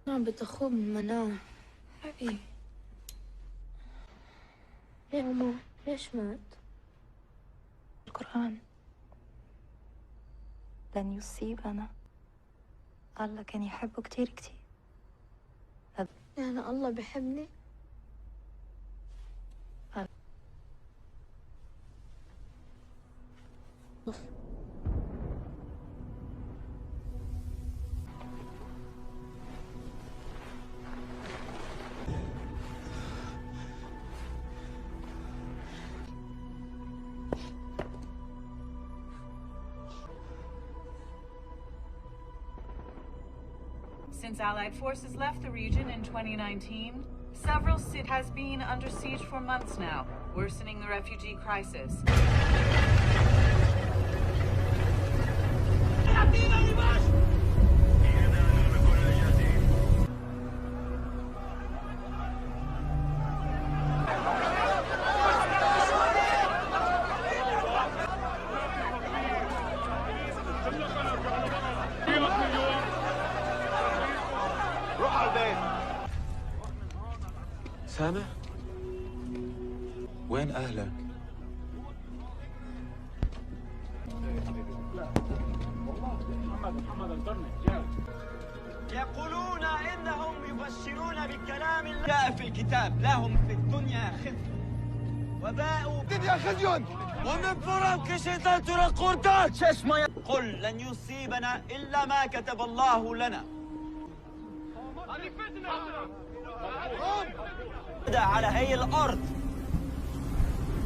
عم بتخوب من منام حبيبي. يا أمه ليش مات؟ القرآن لن يصيبنا. الله كان يحبه كتير كتير. يعني الله بحبني؟ Since Allied forces left the region in 2019, several cities has been under siege for months now, worsening the refugee crisis. سامع؟ وين أهلك؟ يقولون إنهم يبشرون بالكلام اللي جاء في الكتاب لهم في الدنيا خزي وباءوا الدنيا خزي ومن فرم كشيطان ترقورتات ششما قل لن يصيبنا إلا ما كتب الله لنا. على هي الأرض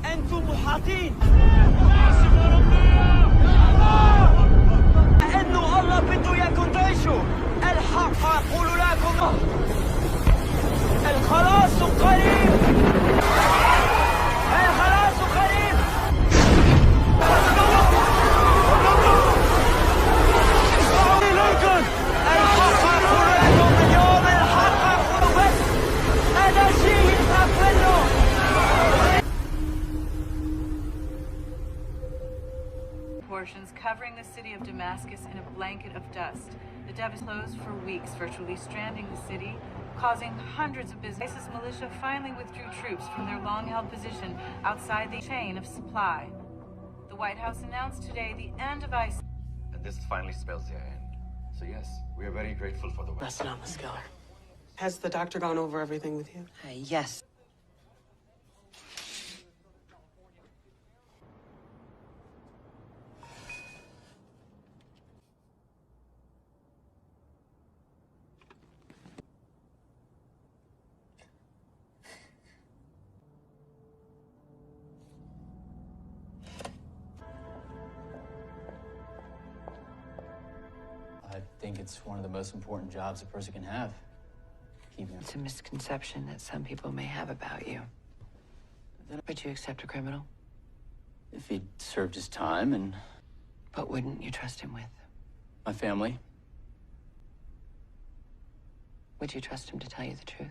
أنتم محاطين إنه الله بده إياكم تعيشوا. الحق أقول لكم الخلاص قريب، الخلاص قريب. اسمعوا لكم الحق أقول لكم اليوم، الحق أقول بس هذا شيء يخاف منه. Portions covering the city of Damascus in a blanket of dust. The devastation closed for weeks, virtually stranding the city, causing hundreds of businesses. ISIS militia finally withdrew troops from their long-held position outside the chain of supply. The White House announced today the end of ISIS. And this finally spells their end. So yes, we are very grateful for the... That's not Miss Geller. Has the doctor gone over everything with you? Yes. I think it's one of the most important jobs a person can have. It's a misconception that some people may have about you. Would you accept a criminal? If he'd served his time and... What wouldn't you trust him with? my family. Would you trust him to tell you the truth?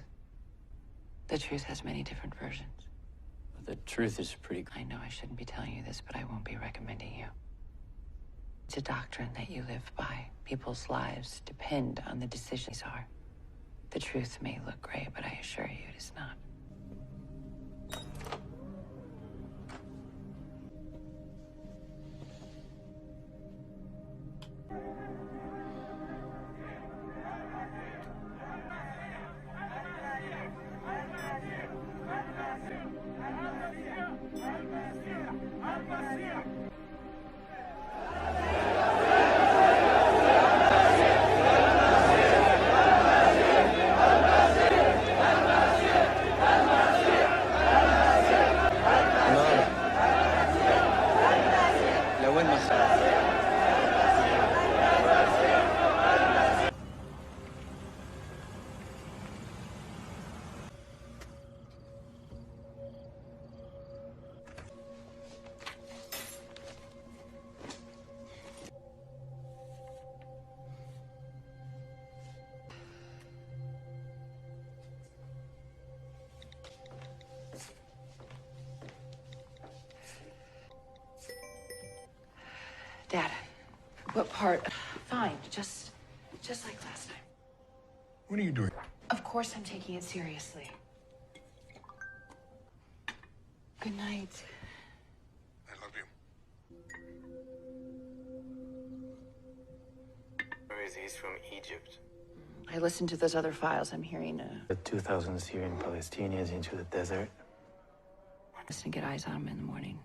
The truth has many different versions. The truth is pretty... I know I shouldn't be telling you this, but I won't be recommending you. It's a doctrine that you live by. People's lives depend on the decisions are. The truth may look gray, but I assure you it is not. Dad, what part? Fine, just like last time. What are you doing? Of course I'm taking it seriously. Good night. I love you. He's from Egypt. I listened to those other files. I'm hearing The 2,000 Syrian Palestinians into the desert. Just to get eyes on them in the morning.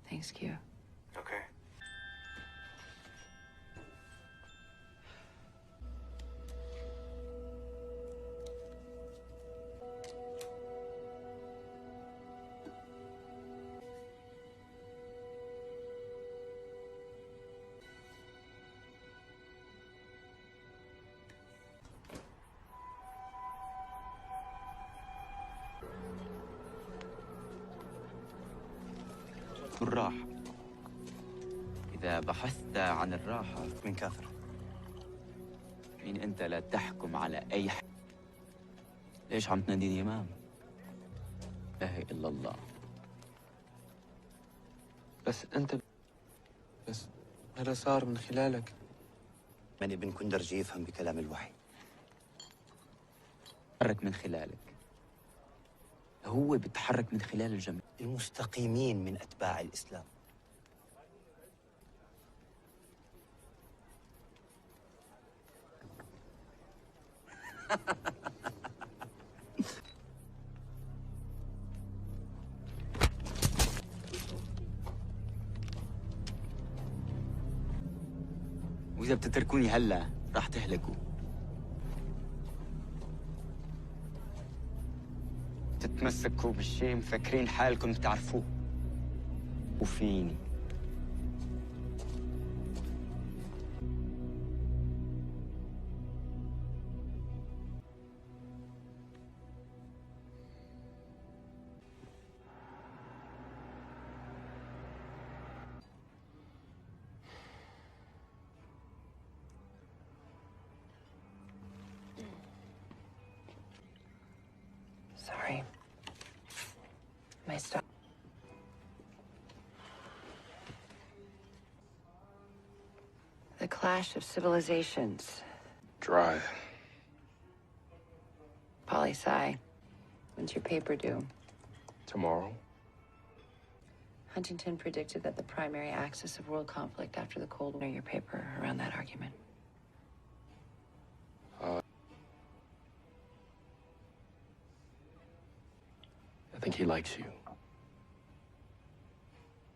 Thanks, Q. Okay. الراحة. إذا بحثت عن الراحة من كافر. مين أنت لا تحكم على أي حد؟ ليش عم تناديني إمام؟ لا إله إلا الله. بس هذا صار من خلالك. من ابن كندرجي يفهم بكلام الوحي. بيتحرك من خلالك. هو بيتحرك من خلال الجميع. المستقيمين من أتباع الإسلام. وإذا بتتركوني هلا راح تهلكوا. تتمسكوا بالشيء مفكرين حالكم بتعرفوه. وفيني. Sorry. My stuff. The clash of civilizations. Dry. Poli-sci. When's your paper due? Tomorrow. Huntington predicted that the primary axis of world conflict after the Cold War. Your paper around that argument. I think he likes you.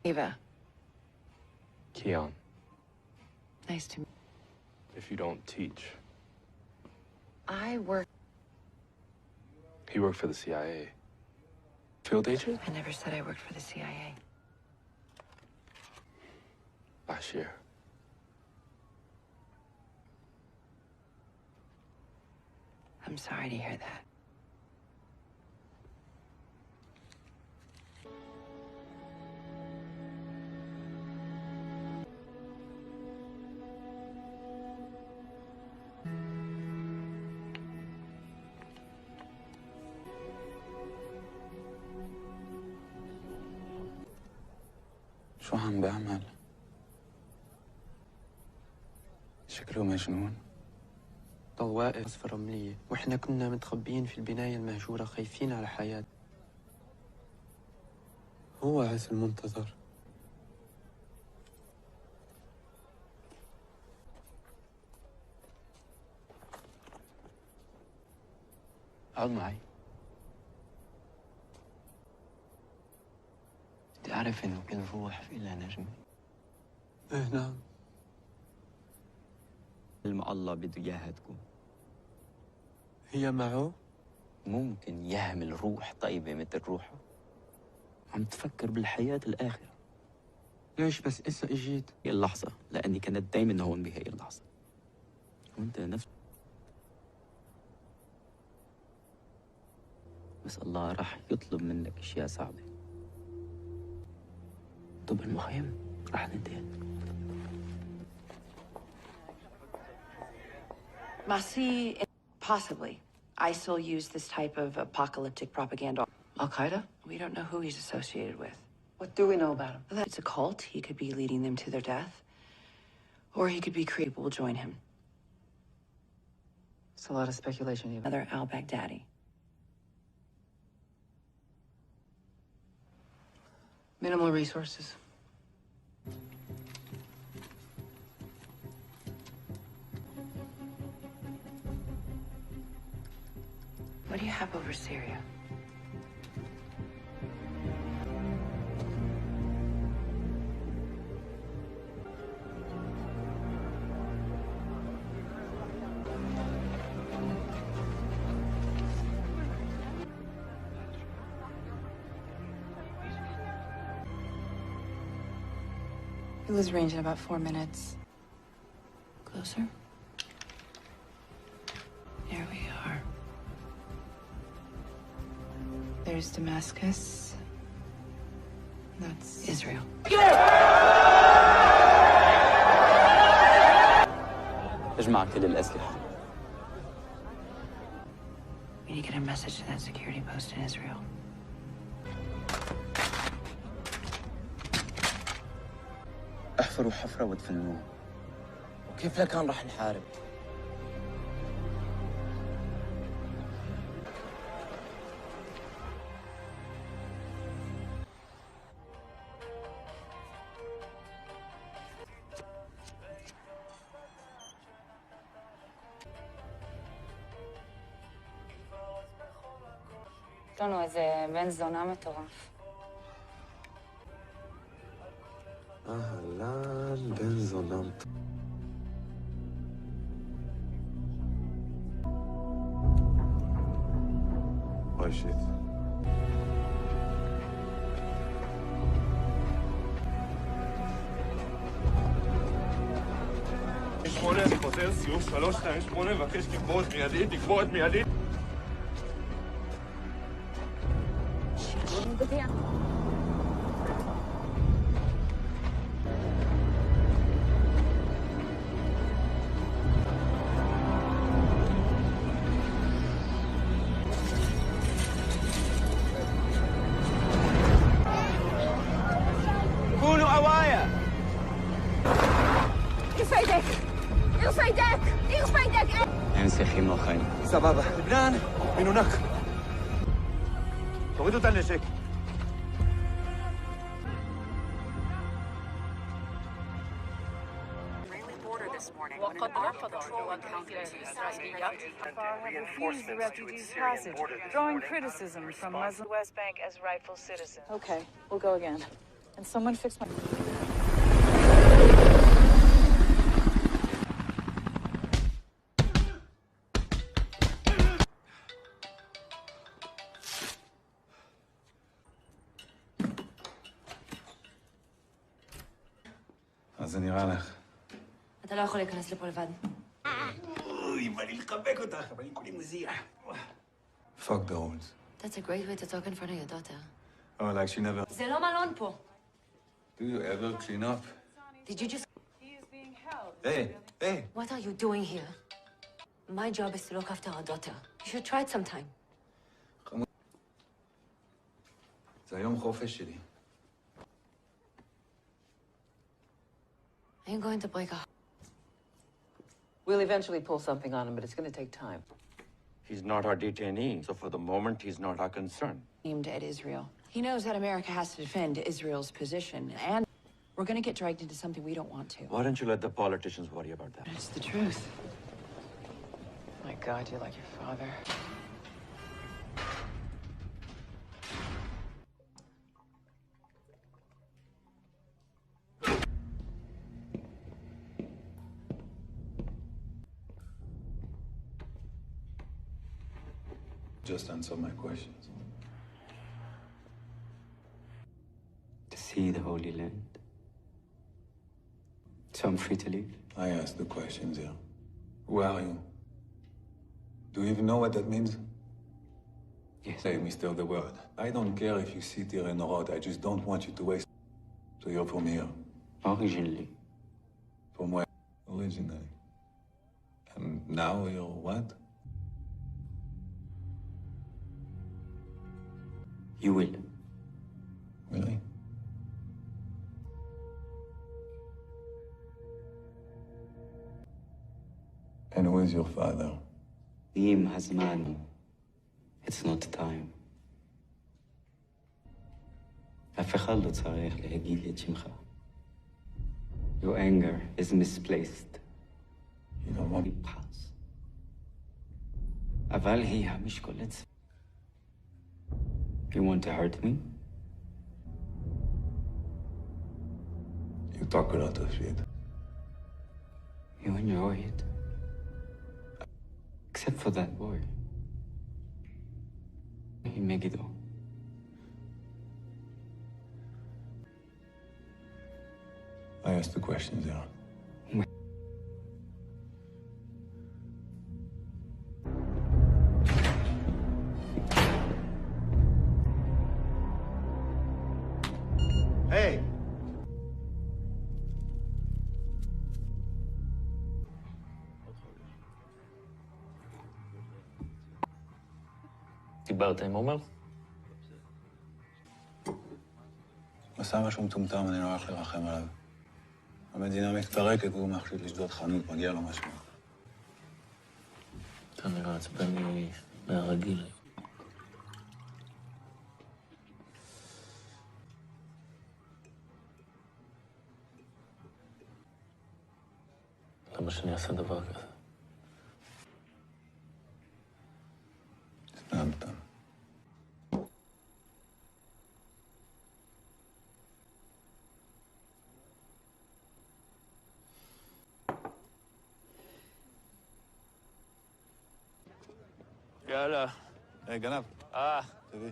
Eva. Keon, Nice to meet if you don't teach. I work. He worked for the CIA. Field agent? I never said I worked for the CIA. Last year. I'm sorry to hear that. شو عم بعمل؟ شكله مجنون. ضل واقف في رملية واحنا كنا متخبيين في البناية المهجورة خايفين على حياتنا. هو عز المنتظر. اقعد معي. تعرف انه كل روح في لها نجمة؟ ايه نعم. الله بده إياها تكون. هي معه؟ ممكن يهمل روح طيبة مثل روحه. عم تفكر بالحياة الآخرة. ليش بس إسا اجيت؟ هي اللحظة لأني كانت دايما هون بهي اللحظة. وأنت نفس. بس الله راح يطلب منك أشياء صعبة. طب المهم راح ننتهي. Masiyh, possibly. ISIL used this type of apocalyptic propaganda. Al-Qaeda? We don't know who he's associated with. What do we know about him? It's a cult. He could be leading them to their death. Or he could be creative. Will join him. It's a lot of speculation. Another al-Baghdadi. Minimal resources. What do you have over Syria? We lose range in about 4 minutes. Closer. Here we are. There's Damascus. That's Israel. اجمع كل الأسلحة. We need to get a message to that security post in Israel. احفروا حفرة وادفنوها. وكيف لكان راح نحارب؟ יש לנו איזה בן זונה מטורף. אהלן, בן זונה מטורף. אוי שיט. אני חוזר, סיור 328, מבקש תגבורת מיידית, תגבורת מיידית. كونوا أوايا. ارفع يدك ارفع يدك ارفع يدك. امسكي مخي. סבבה. לבנان, من هناك. תורידו את הנשק. Refugees passage, drawing criticism from Muslim West Bank as rightful citizens. Okay, we'll go again. And someone fix my... אז זה נראה לך. אתה לא יכול להיכנס לפה לבד. אוי, בא לי לחבק אותך, אבל אני כולי מזיע. Fuck the rules. That's a great way to talk in front of your daughter. Oh, like she never... זה לא מלון פה. Do you ever clean up? Did you just... He is being held. Hey, hey. What are you doing here? My job is to look after our daughter. You should try it sometime. זה היום חופש שלי. I'm going to break up. We'll eventually pull something on him, but it's going to take time. He's not our detainee, so for the moment, he's not our concern. Aimed at Israel. He knows that America has to defend Israel's position, and we're going to get dragged into something we don't want to. Why don't you let the politicians worry about that? It's the truth. My God, you're like your father. Just answer my questions. To see the Holy Land. So I'm free to leave. I asked the questions, yeah. Who are you? Do you even know what that means? Yes. Let me still the word. I don't care if you sit here in the road. I just don't want you to waste. So you're from here. Originally. From where? Originally. And now you're what? You will. Really? And who is your father? Im hazman. It's not time. אף אחד לא צריך להגיד לי את שמך. Your anger is misplaced. You don't want... pass. אבל היא המשקולת. You want to hurt me? You talk a lot of shit. You enjoy it. Except for that boy. Megiddo. I asked the questions, Aaron. Hey! דיברת עם עומר? הוא עשה משהו מטומטם, אני לא הולך לרחם עליו. המדינה מתפרקת והוא מחליט לשדוד חנות, מגיע לו משהו. אתה נראה עצבני מהרגיל. למה שאני אעשה דבר כזה? סנמת. יאללה. היי, גנב. תביא.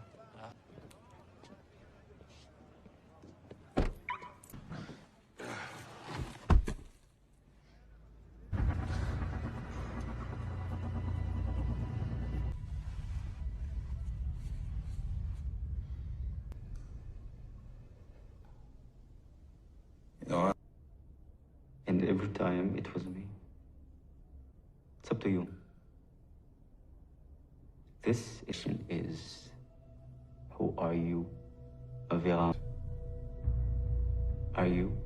And every time it was me. It's up to you. This issue is, who are you, Avira? Are you?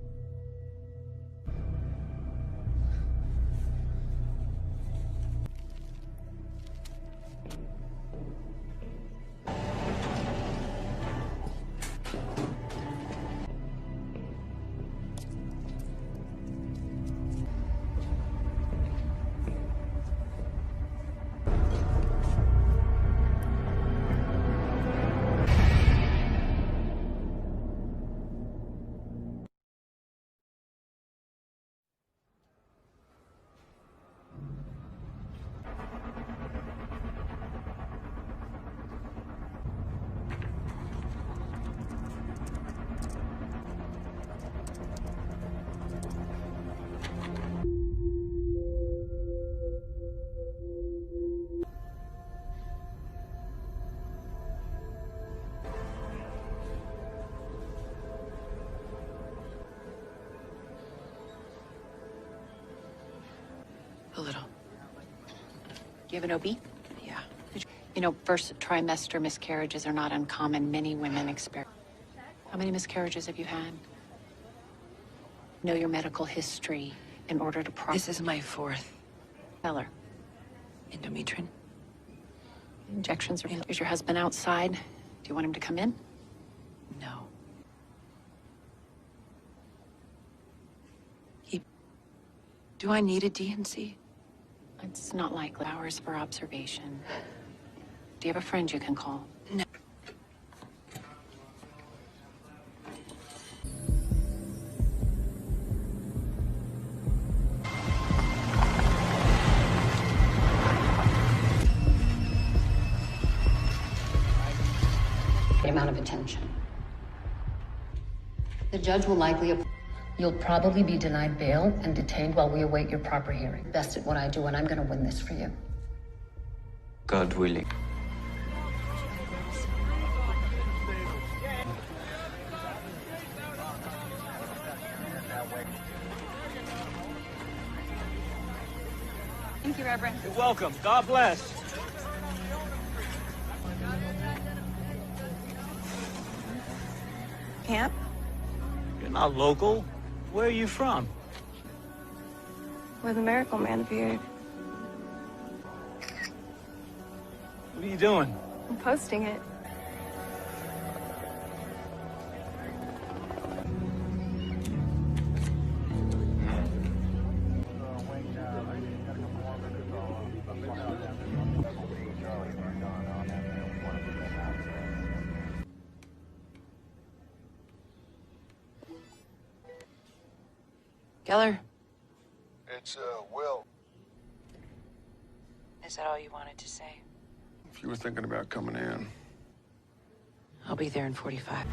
A little. Do you have an OB? Yeah. You know, first trimester miscarriages are not uncommon. Many women experience. How many miscarriages have you had? Know your medical history in order to This is my fourth. Tell her. Endometrium. Injections are... Is your husband outside? Do you want him to come in? No. Do I need a DNC? It's not likely. Hours for observation. Do you have a friend you can call? No. The amount of attention. The judge will likely... You'll probably be denied bail and detained while we await your proper hearing. Best at what I do, and I'm gonna win this for you. God willing. Thank you, Reverend. You're welcome. God bless. Camp? You're not local. Where are you from? Where the miracle man appeared. What are you doing? I'm posting it. Geller, It's, Will. is that all you wanted to say? If you were thinking about coming in. I'll be there in 45.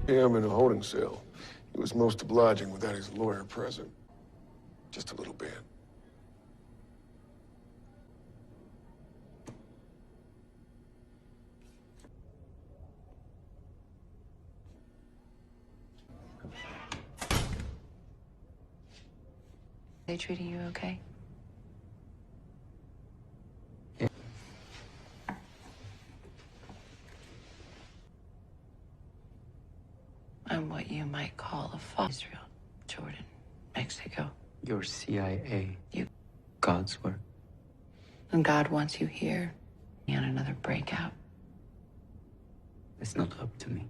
Yeah, I'm in a holding cell. He was most obliging without his lawyer present. Just a little bit. They treating you okay? Yeah. I'm what you might call a father. Israel, Jordan, Mexico. Your CIA. You. God's work. And God wants you here. On another breakout. It's not up to me.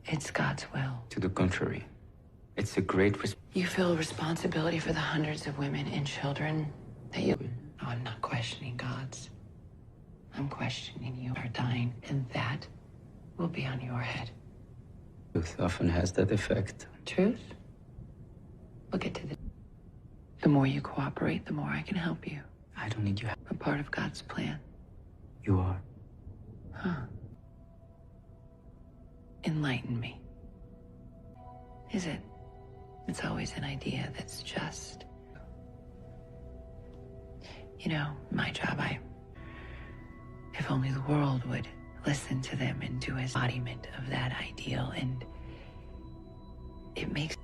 It's God's will. To the contrary. It's a great You feel responsibility for the hundreds of women and children that you... No, I'm not questioning God's. I'm questioning you are dying, and that will be on your head. Truth often has that effect. Truth? We'll get to the... The more you cooperate, the more I can help you. I don't need you. A part of God's plan. You are. Huh. Enlighten me. Is it? It's always an idea that's just... You know, my job, if only the world would listen to them and do his embodiment of that ideal, and it makes...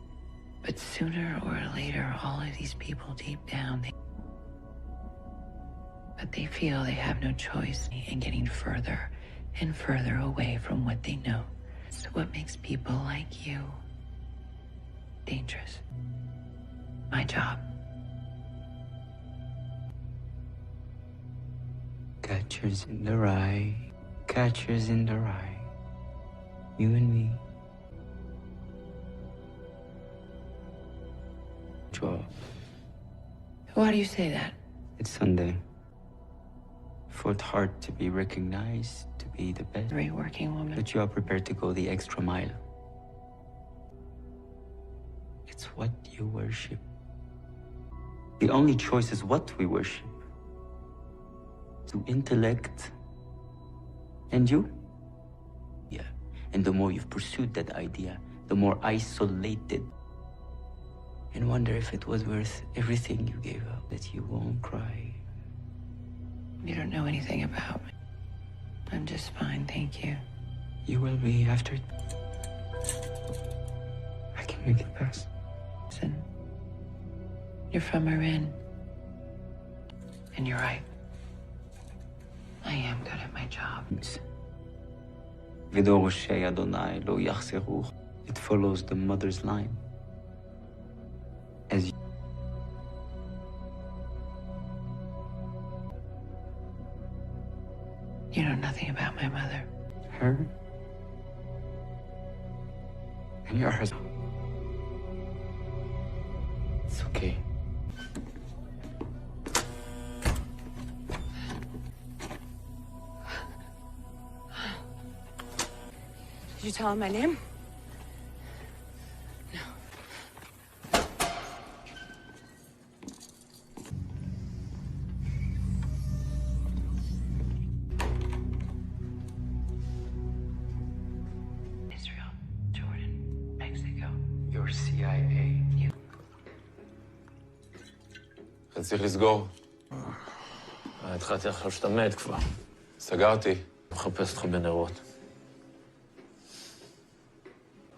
But sooner or later, all of these people deep down, but they feel they have no choice in getting further and further away from what they know. It's what makes people like you dangerous. My job. Catchers in the rye. Catchers in the rye. You and me. Job. Why do you say that? It's Sunday. Fought hard to be recognized, to be the best. Great working woman. But you are prepared to go the extra mile. It's what you worship. The only choice is what we worship. To intellect. And you? Yeah. And the more you've pursued that idea, the more isolated. And wonder if it was worth everything you gave up, that you won't cry. You don't know anything about me. I'm just fine, thank you. You will be after it. I can make it pass. Listen, you're from Iran. And you're right. I am good at my job. It follows the mother's line. As you... You know nothing about my mother. Her? And your husband. It's okay. Did you tell him my name? Israel, Jordan, Mexico. Your CIA. You. צריך לסגור. התחלתי לחשוב שאתה מת כבר. סגרתי. מחפש אותך בנרות.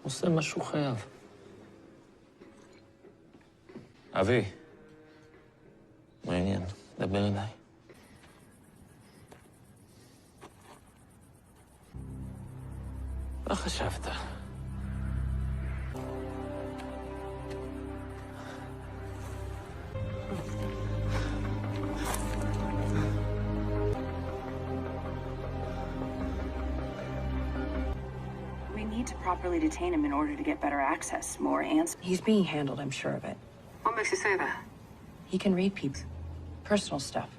עושה מה שהוא חייב. אבי, מה העניין? דבר אליי. מה חשבת? We need to properly detain him in order to get better access, more answers. He's being handled, I'm sure of it. What makes you say that? He can read people. Personal stuff.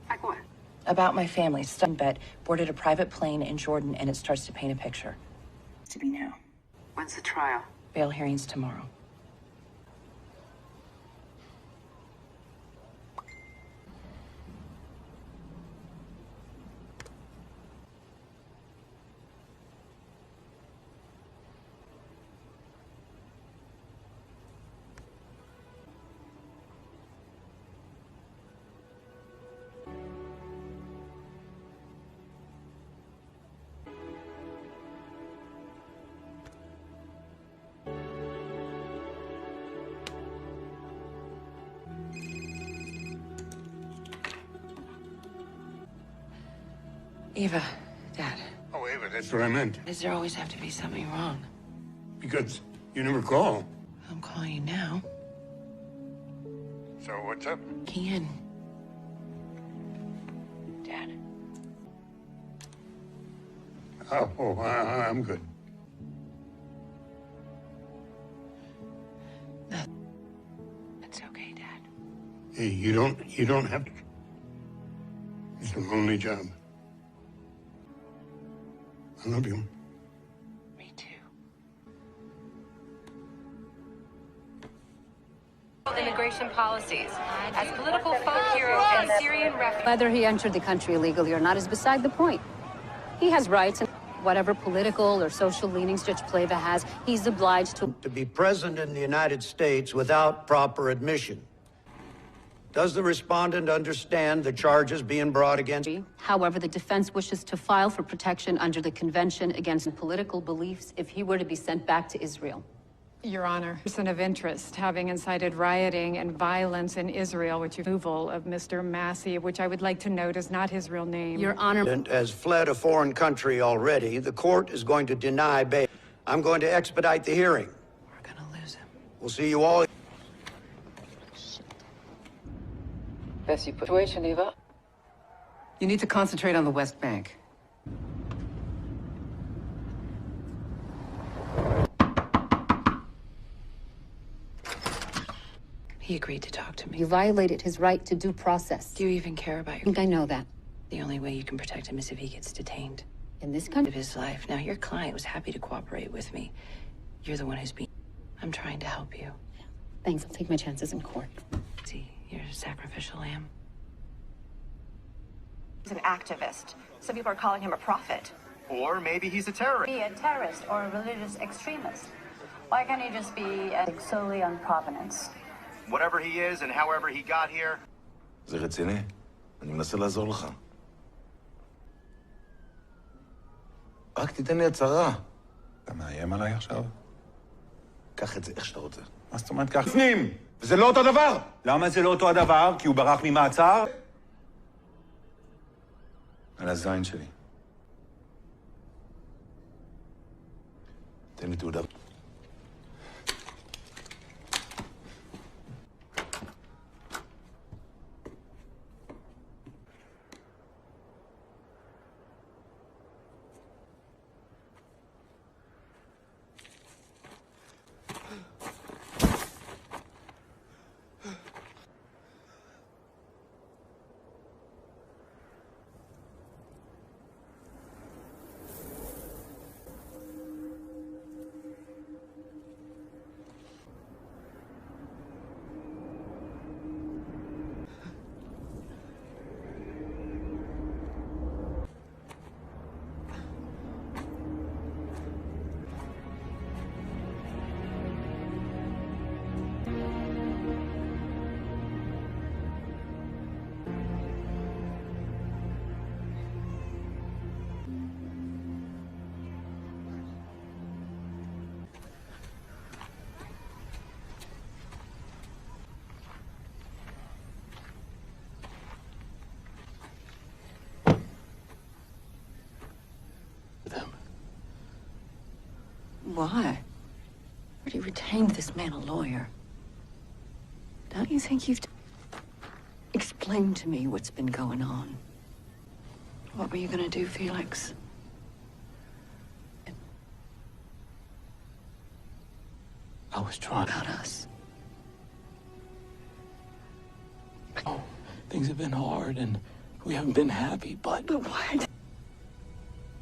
Like what? About my family. Stunbet boarded a private plane in Jordan, and it starts to paint a picture. To be now. When's the trial? Bail hearings tomorrow. Eva, Dad. Oh, Ava, that's what I meant. Does there always have to be something wrong? Because you never call. I'm calling you now. So what's up? Kian. Dad. I'm good. It's okay, Dad. Hey, you don't have to. It's a lonely job. I love you. Me too. Immigration policies. As political folk hero and Syrian refugee. Whether he entered the country illegally or not is beside the point. He has rights, and whatever political or social leanings Judge Pleva has, he's obliged to be present in the United States without proper admission. Does the respondent understand the charges being brought against him? However, the defense wishes to file for protection under the Convention Against Political Beliefs if he were to be sent back to Israel. Your Honor, person of interest, having incited rioting and violence in Israel, which removal of Mr. Masiyh, which I would like to note is not his real name. Your Honor, Has fled a foreign country already. The court is going to deny bail. I'm going to expedite the hearing. We're gonna lose him. We'll see you all. Situation, Eva. You need to concentrate on the West Bank. He agreed to talk to me. you violated his right to due process. Do you even care about I your... think I know that. The only way you can protect him is if he gets detained. In this Of country, his life. Now, your client was happy to cooperate with me. You're the one who's being... I'm trying to help you. thanks. I'll take my chances in court. See, you're a sacrificial lamb. He's an activist. Some people are calling him a prophet. Or maybe he's a terrorist. Be a terrorist or a religious extremist. Why can't he just be solely on provenance? Whatever he is and however he got here. זה רציני. אני מנסה לעזור לך. רק תיתן לי הצהרה. אתה מאיים עליי עכשיו? קח את זה איך שאתה רוצה. מה זאת אומרת ככה? בפנים! וזה לא אותו דבר! למה זה לא אותו הדבר? כי הוא ברח ממעצר? על הזין שלי. תן לי תעודה. why. Already retained this man a lawyer. Don't you think you've explained to me what's been going on? What were you gonna do, Felix? I was trying. About us. Oh, things have been hard and we haven't been happy, but what?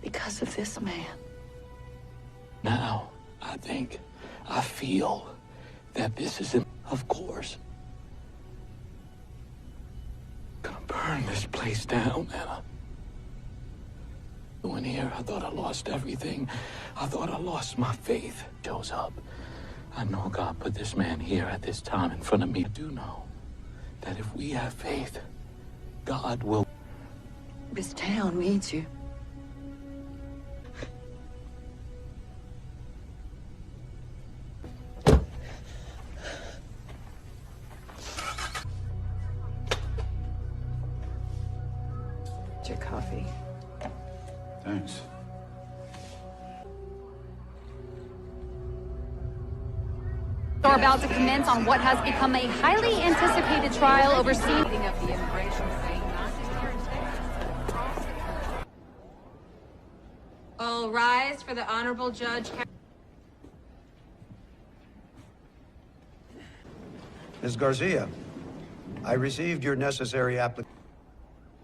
Because of this man. Now, I feel that this is, of course, gonna burn this place down, Anna. When here, I thought I lost everything. I thought I lost my faith. Shows up. I know God put this man here at this time in front of me. I do know that if we have faith, God will. This town needs you. Your coffee. Thanks. Are about to commence on what has become a highly anticipated trial overseen. All rise for the Honorable Judge. Ms. Garcia, I received your necessary application.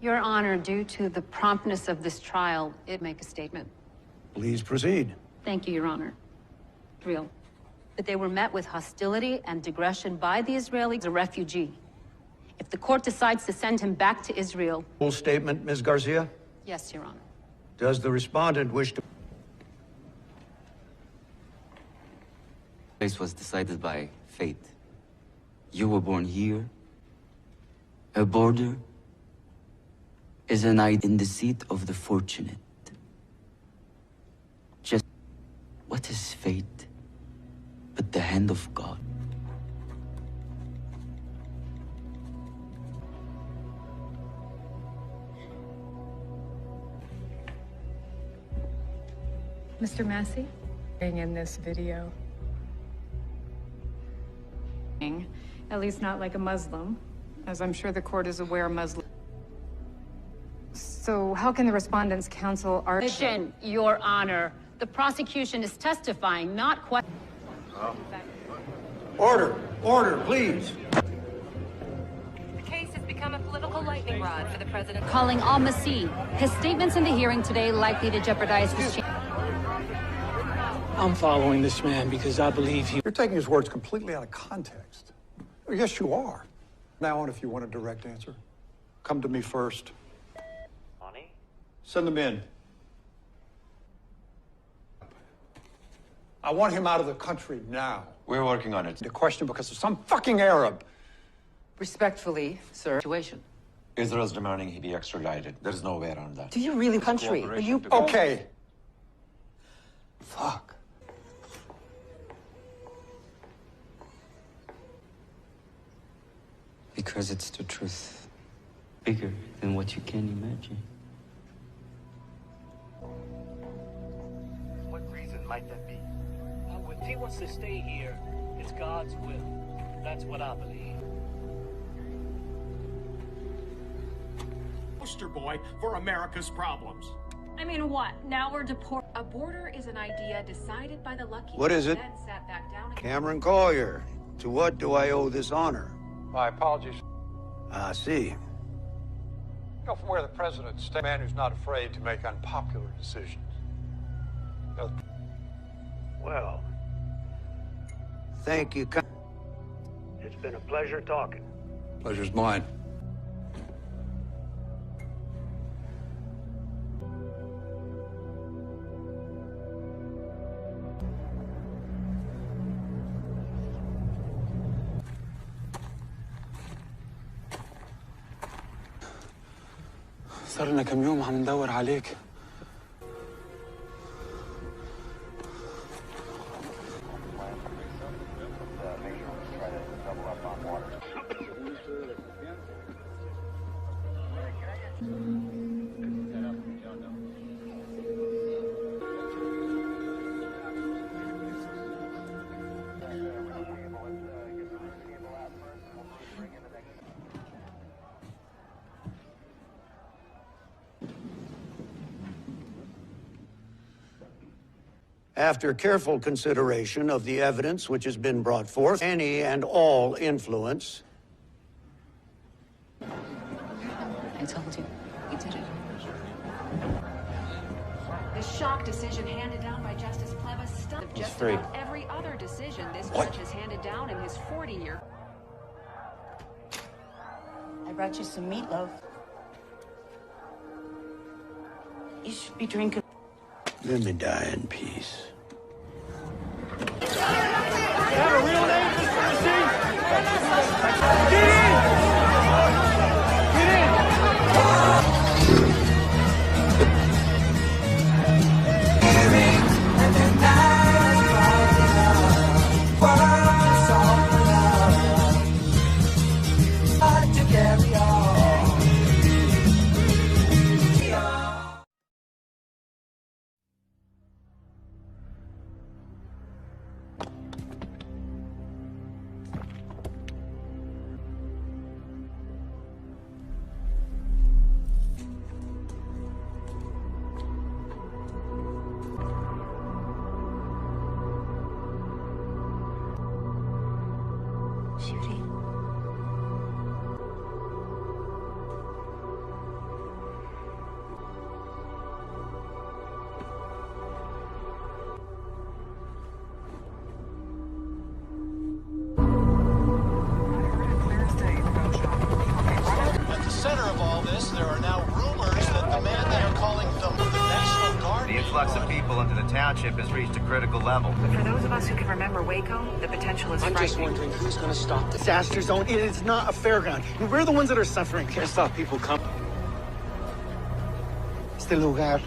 Your Honor, due to the promptness of this trial, it make a statement. Please proceed. Thank you, Your Honor. Real. But they were met with hostility and aggression by the Israelis, a refugee. If the court decides to send him back to Israel... Full statement, Ms. Garcia? Yes, Your Honor. Does the respondent wish to... This was decided by fate. You were born here. A border is an eye in the seat of the fortunate. Just what is fate but the hand of God? Mr. Masiyh? In this video. At least not like a Muslim, as I'm sure the court is aware Muslim. So how can the respondent's counsel argue? Your Honor. The prosecution is testifying, not quite. Order! Order, please! The case has become a political lightning rod for the president. Calling all Masiyh. His statements in the hearing today likely to jeopardize his chance. I'm following this man because I believe he... You're taking his words completely out of context. Oh, yes, you are. Now on, if you want a direct answer, come to me first. Honey? Send them in. I want him out of the country now. We're working on it. The question because of some fucking Arab. Respectfully, sir. Situation. Israel's demanding he be extradited. There's no way around that. Do you really country? Are you okay? Fuck. Because it's the truth. Bigger than what you can imagine. What reason might that be? If he wants to stay here, it's God's will. That's what I believe. Poster boy for America's problems. I mean, what? Now we're deported. A border is an idea decided by the lucky. What is it? Then sat back down again. Cameron Collier. To what do I owe this honor? My apologies. I see. You know, from where the president's a man who's not afraid to make unpopular decisions. You know, Well, thank you. It's been a pleasure talking. pleasure's mine. صار لنا كم يوم عم ندور عليك. After careful consideration of the evidence which has been brought forth, any and all influence. I told you, he did it. The shock decision handed down by Justice Pleva stumped just free. about every other decision this judge has handed down in his 40-year. I brought you some meatloaf. You should be drinking. Let me die in peace. You have a real name, Mr. Masiyh? Get There are now rumors that the man they are calling the National Guard. The influx of people into the township has reached a critical level. But for those of us who can remember Waco, the potential is frightening. I'm just wondering who's going to stop the disaster zone. It is not a fairground. We're the ones that are suffering. Can't stop people coming. Este lugar.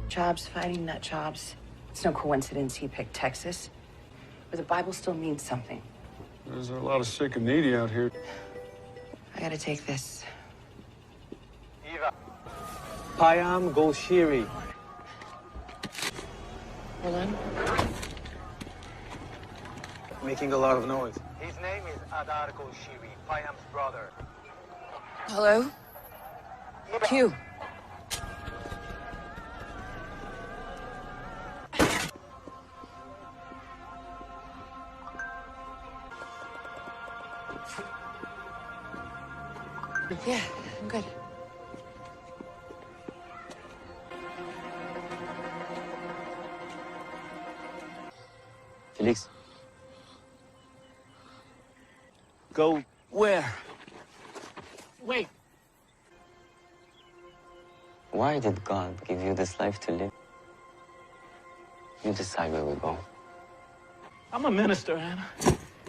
Jobs fighting nut jobs. It's no coincidence he picked Texas. But the Bible still means something. There's a lot of sick and needy out here. I gotta take this. Payam Golshiri. Hold on. Making a lot of noise. His name is Adar Golshiri, Payam's brother. Hello? Q. Yeah, I'm good. Felix. Go where? Wait. Why did God give you this life to live? You decide where we go. I'm a minister, Anna.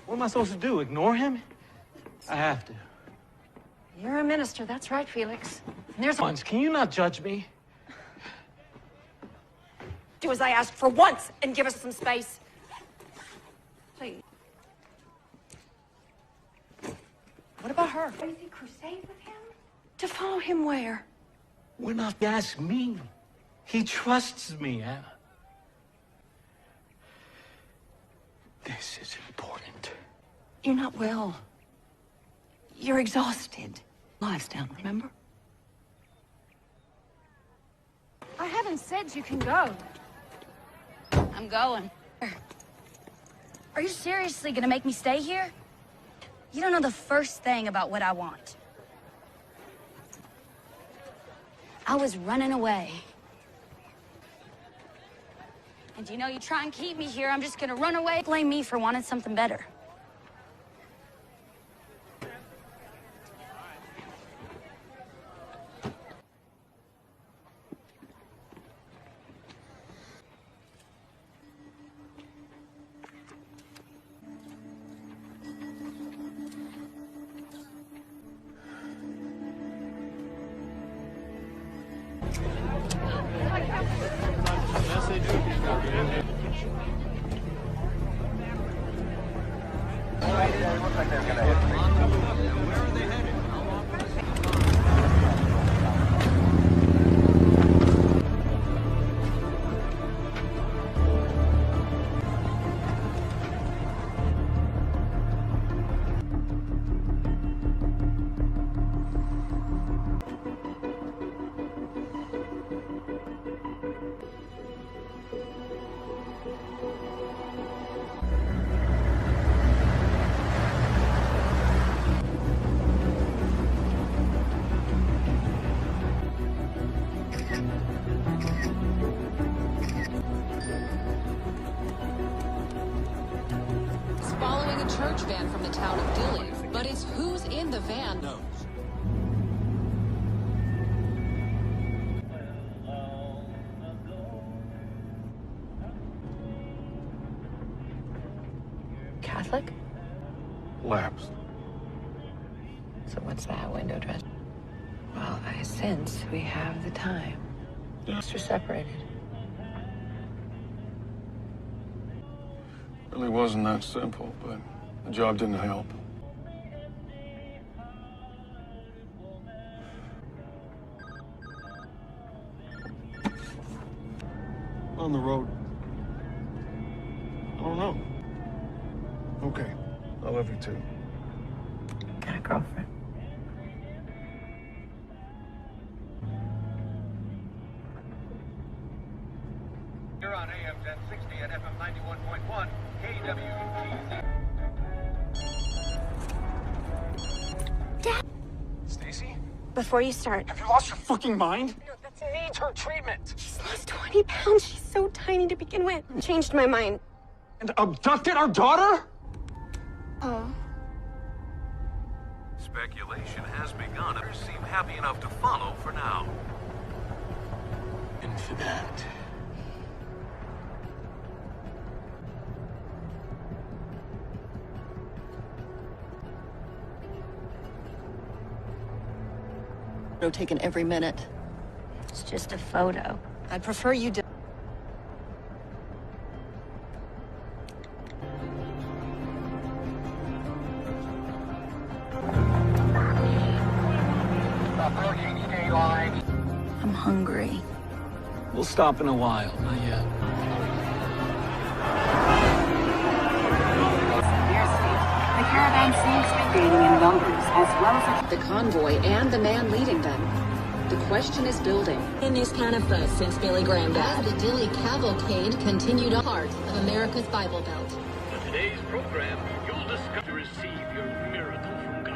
What am I supposed to do? Ignore him? I have to. You're a minister, that's right, Felix. And there's Once, can you not judge me? do as I ask for once and give us some space. Please. What about her? What do you think, crusade with him? To follow him where? We're not. Ask me. He trusts me, Anna. This is important. You're not well. You're exhausted. Lives down, remember? I haven't said you can go. I'm going. Are you seriously gonna make me stay here? You don't know the first thing about what I want. I was running away. And you know, you try and keep me here, I'm just gonna run away. Blame me for wanting something better. garbage van from the town of Dilley, but it's who's in the van. No. Catholic? Lapsed. So what's that, window dress? Well, I sense we have the time. Yes, we're separated. Really wasn't that simple, but the job didn't help. On the road. I don't know. Okay. I love you too. Got a girlfriend. You're on AM 1060 and FM 91.1 KWGZ. Dad! Stacy? Before you start. Have you lost your fucking mind? That needs her treatment. She's lost 20 pounds. She's so tiny to begin with. Changed my mind. And abducted our daughter? Oh. Speculation has begun. Others seem happy enough to follow for now. And for that, taken every minute. It's just a photo. I'd prefer you did. I'm hungry. we'll stop in a while. Not yet. The caravan seems to be gaining in numbers, as well as the convoy and the man leading them. The question is building. In this kind of buzz since Billy Graham died. As the Dilley cavalcade continued on heart of America's Bible Belt. On today's program, you'll discover to receive your miracle from God.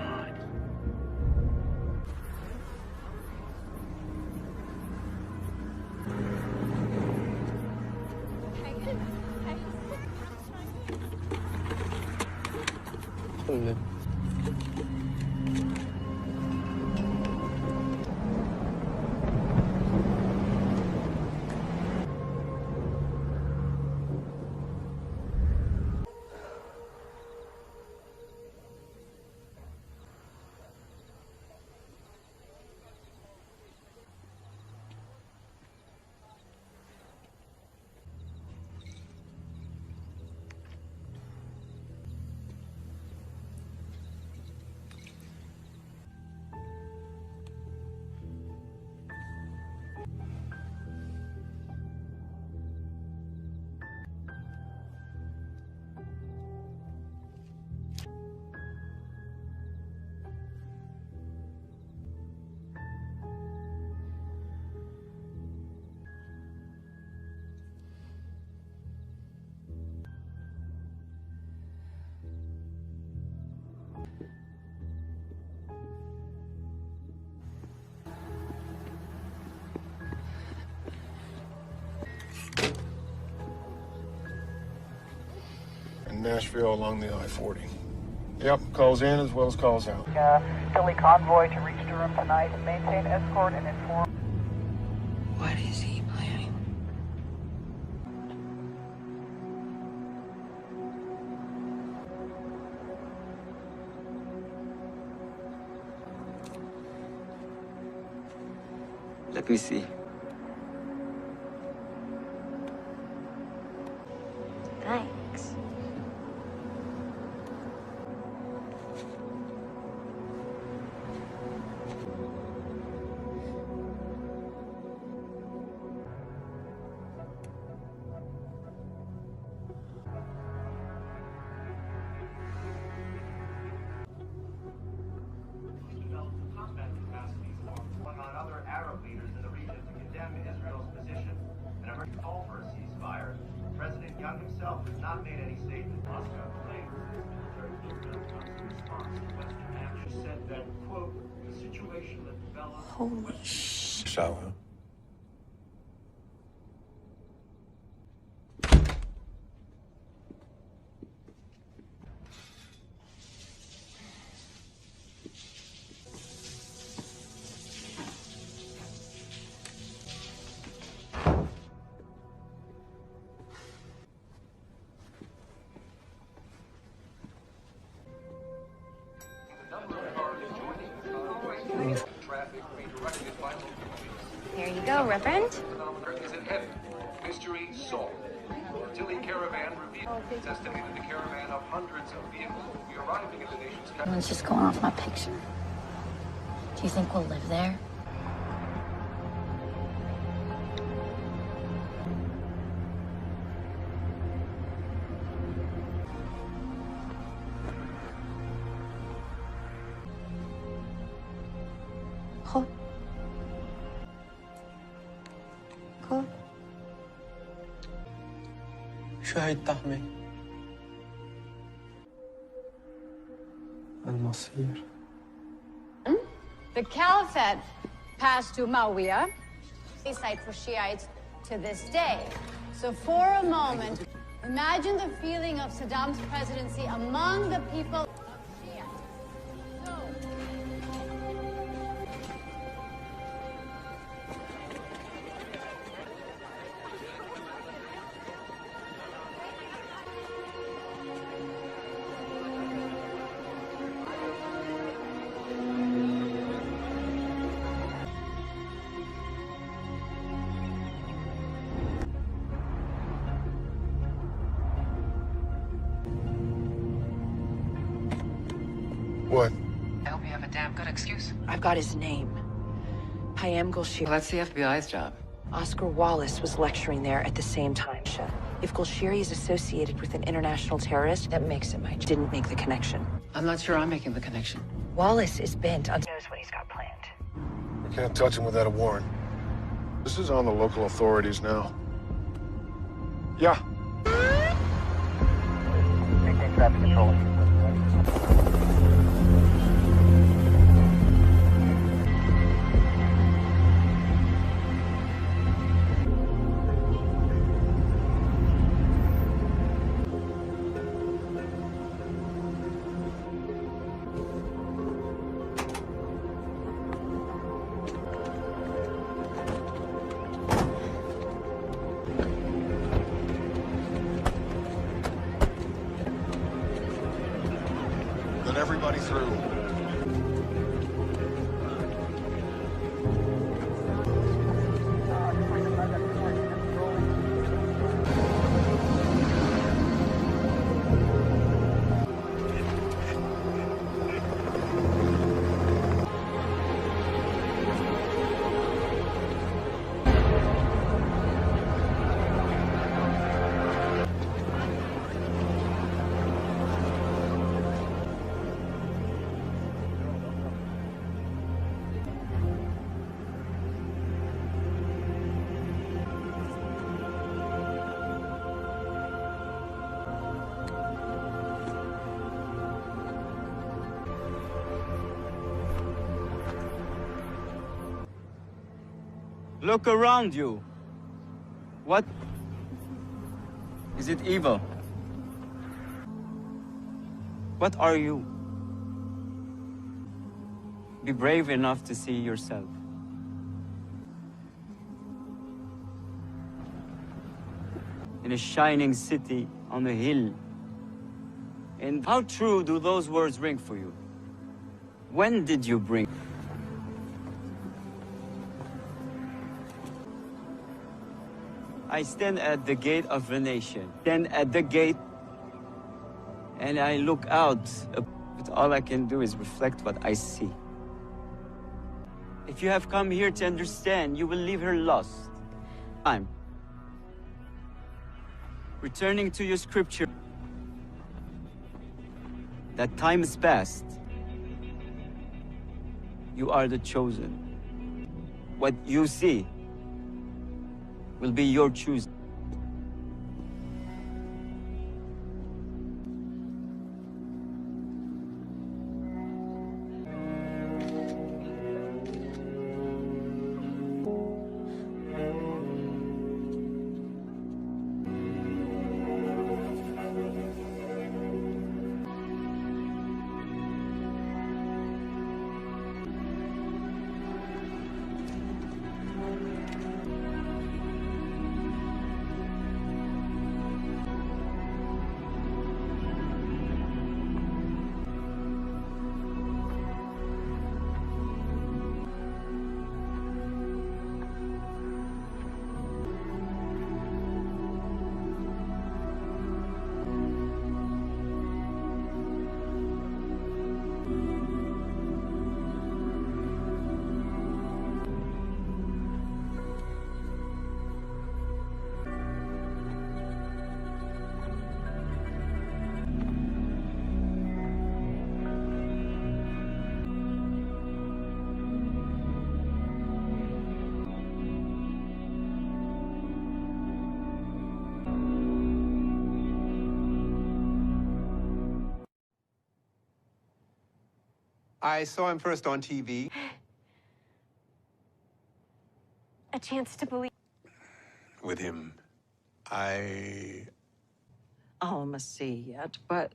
Nashville along the I-40. Yep, calls in as well as calls out. Dilley convoy to reach Durham tonight. Maintain escort and inform. What is he planning? Let me see. Thanks. President Young himself has not made any statement. Moscow claims his military response to Western action said that, quote, the situation that developed... Holy shit. Shower. There you go, Reverend. Is it headed? Mystery solved. Tilly caravan revealed. It's estimated a caravan of hundreds of vehicles will be arriving in the nation's capital. Someone's just going off my picture. Do you think we'll live there? خب خب شهيد تحمي المصير. The Caliphate passed to Muawiyah, a site for Shiites to this day. So for a moment, imagine the feeling of Saddam's presidency among the people of Shia. What? I hope you have a damn good excuse. I've got his name. Payam Gulshiri. Well, that's the FBI's job. Oscar Wallace was lecturing there at the same time. If Gulshiri is associated with an international terrorist, that makes him. I didn't make the connection. I'm not sure I'm making the connection. Wallace is bent on... Knows what he's got planned. We can't touch him without a warrant. This is on the local authorities now. Yeah. Maintain traffic control. Let everybody through. Look around you. What? Is it evil? What are you? Be brave enough to see yourself. In a shining city on a hill. And how true do those words ring for you? When did you bring? I stand at the gate of the nation. Stand at the gate, and I look out. But all I can do is reflect what I see. If you have come here to understand, you will leave here lost. I'm returning to your scripture. That time is past. You are the chosen. What you see will be your choosing. I saw him first on TV. A chance to believe. With him, I... Oh, Masiyh yet, but...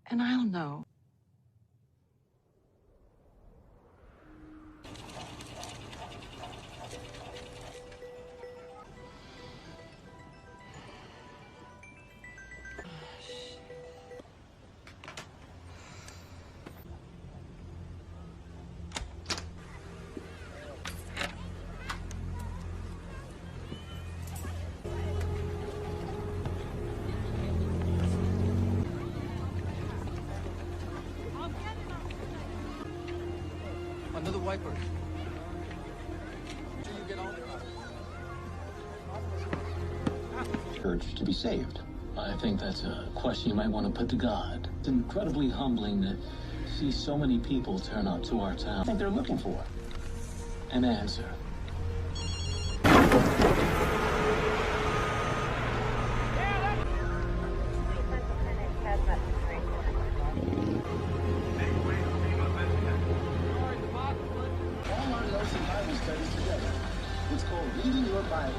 And I'll know. Under the wipers. Urge to be saved. I think that's a question you might want to put to God. It's incredibly humbling to see so many people turn up to our town. I think they're looking for an answer. It's called Reading Your Bible.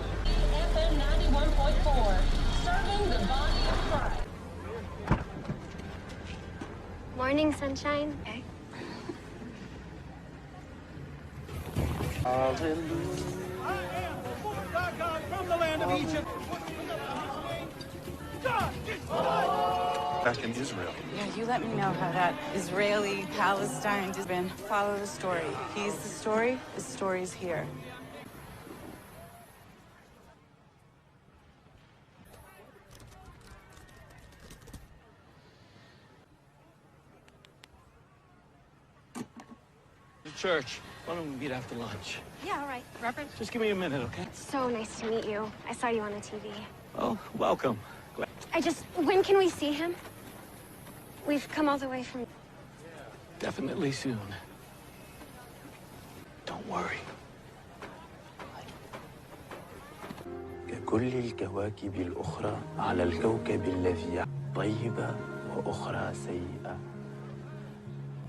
FM 91.4, serving the body of Christ. Morning, sunshine. Okay. From the land of Egypt. Back in Israel. Yeah, you let me know how that Israeli-Palestine has been. Follow the story. He's the story's here. The church. Why don't we meet after lunch? Yeah, all right. Reverend? Just give me a minute, okay? So nice to meet you. I saw you on the TV. Oh, welcome. Glad. When can we see him? We've come all the way from... Definitely soon. Don't worry. ككل الكواكب الأخرى على الكوكب الذي طيبة وأخرى سيئة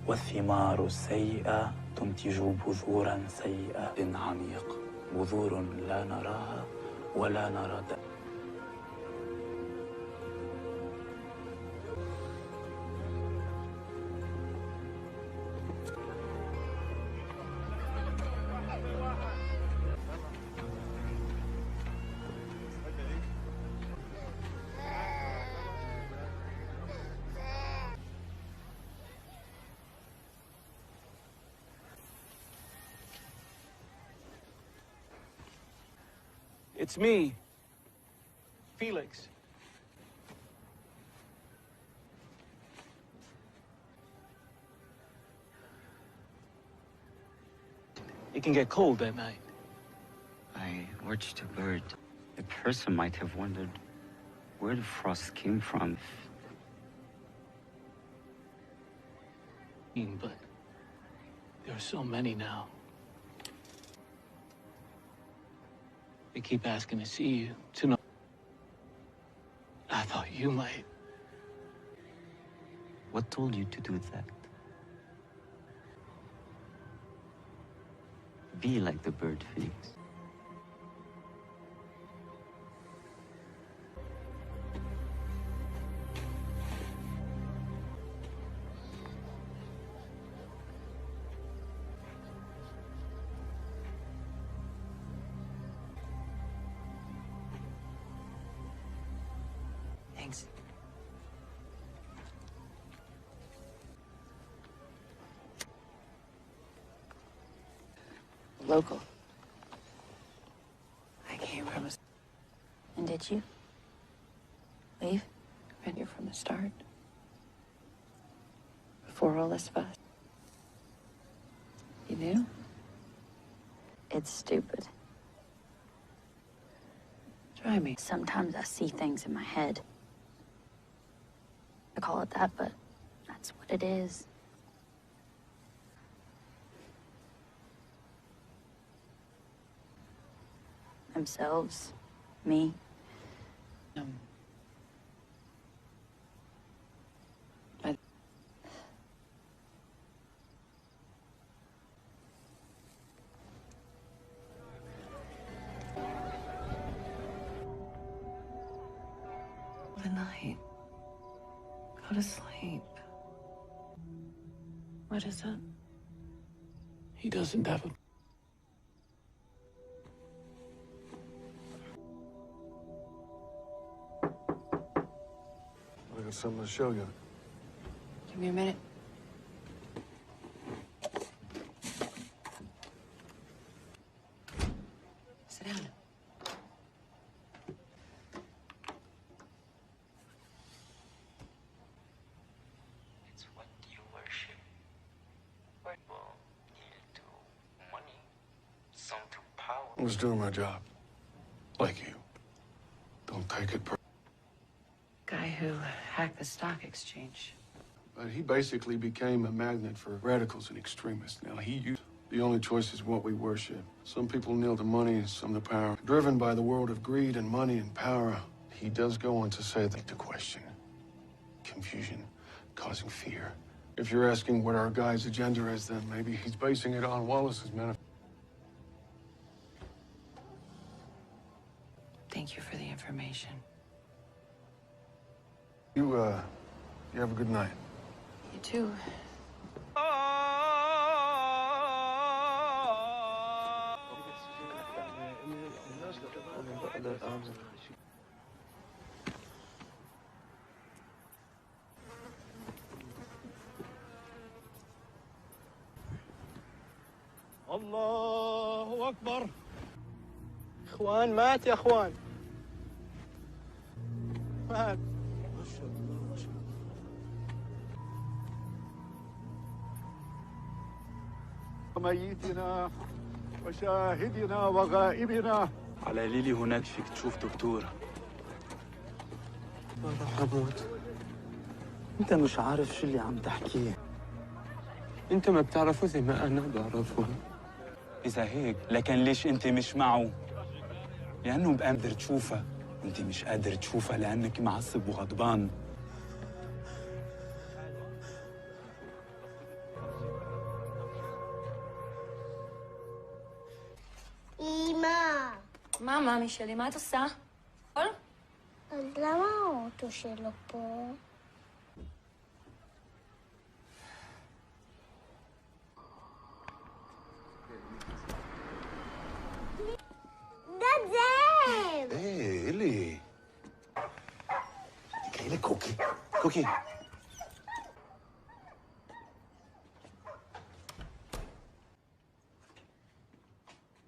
والثمار السيئة تنتج بذورا سيئة عميق بذور لا نراها ولا نرى It's me, Felix. It can get cold at night. I watched a bird. A person might have wondered where the frost came from. But there are so many now. They keep asking to see you, to know. I thought you might. What told you to do that? Be like the bird, Felix. Thanks. Local. I came from a... And did you? Leave? Been here from the start. Before all this fuss. You knew? It's stupid. Try me. Sometimes I see things in my head. I call it that, but that's what it is. Themselves, me. Go to sleep. What is it? He doesn't have a... I got something to show you. Give me a minute. Sit down. It's what you worship. People kneel to money, some to power. I'm just doing my job. Like you. Don't take it personally. Guy who hacked the stock exchange. But he basically became a magnet for radicals and extremists. Now, he used the only choice is what we worship. Some people kneel to money, some to power. Driven by the world of greed and money and power, he does go on to say that to question. Confusion, causing fear. If you're asking what our guy's agenda is, then maybe he's basing it on Wallace's manifesto. Thank you for the information. You have a good night. You too. الله أكبر. إخوان مات يا إخوان. مات. ميتنا وشاهدنا وغائبنا. على ليلي هناك فيك تشوف دكتورة. راح أموت. انت مش عارف شو اللي عم تحكيه. أنت ما بتعرفه زي ما أنا بعرفه. إذا هيك لكن ليش انت مش معه؟ لأنه بقادر تشوفها، انت مش قادر تشوفها لأنك معصب وغضبان. אמא. מה, מאמי שלי? מה את עושה? אז למה האוטו שלו פה? דג'ל! היי, אילי. תקראי לקוקי. קוקי.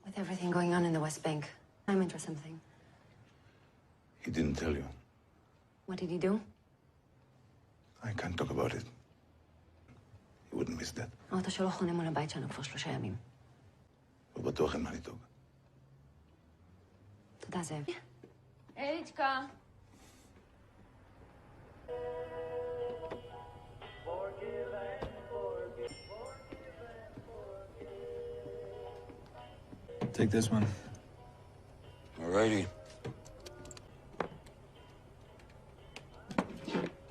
With everything going on in the West Bank, I'm into something. He didn't tell you. What did he do? I can't talk about it. You wouldn't miss that. האוטו שלו חונה מול הבית שלנו כבר 3 ימים. לא בטוח אין מה לדאוג. תודה, זאב. אליצ'קה. Take this one. Alrighty.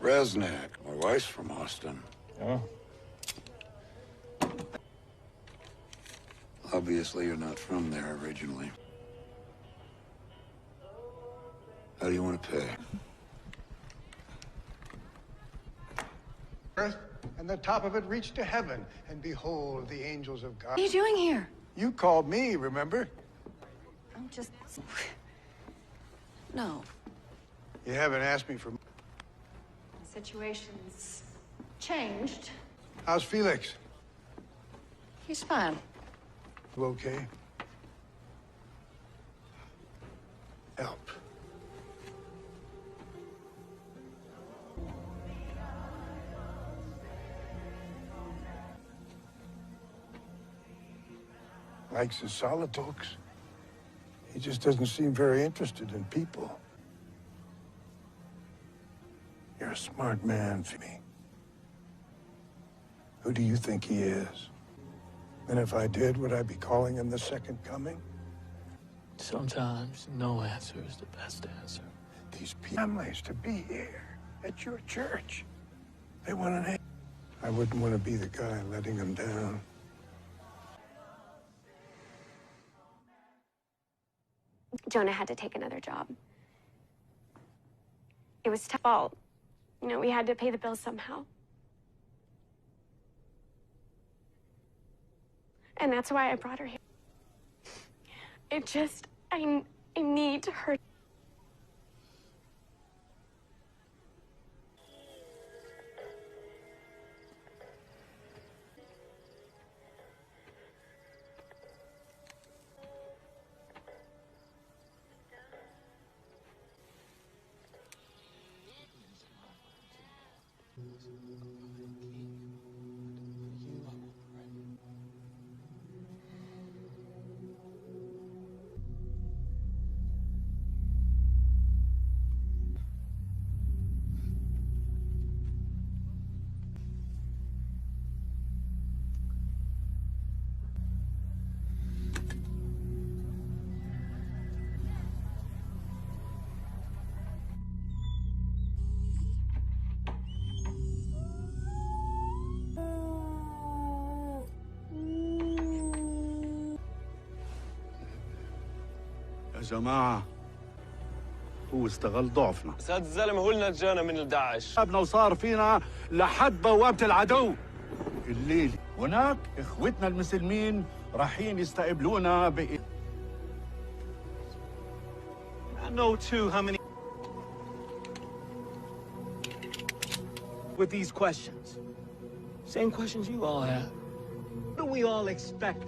Resnick, my wife's from Austin. Oh. Obviously, you're not from there originally. How do you want to pay? Earth, and the top of it reached to heaven, and behold, the angels of God. What are you doing here? You called me, remember? I'm just... No. You haven't asked me for... The situation's changed. How's Felix? He's fine. You okay? Help. Likes his solid talks. He just doesn't seem very interested in people. You're a smart man, Fimi. Who do you think he is? And if I did, would I be calling him the second coming? Sometimes no answer is the best answer. These families to be here at your church. They want an answer. I wouldn't want to be the guy letting them down. Jonah had to take another job. It was his fault. You know, we had to pay the bills somehow. And that's why I brought her here. It just, I need her. يا جماعة هو استغل ضعفنا. بس هذا الزلمه هو اللي نجانا من الداعش. ابنا وصار فينا لحد بوابة العدو. الليل هناك اخوتنا المسلمين رايحين يستقبلونا I know too how many with these questions. Same questions you all have. What do we all expect?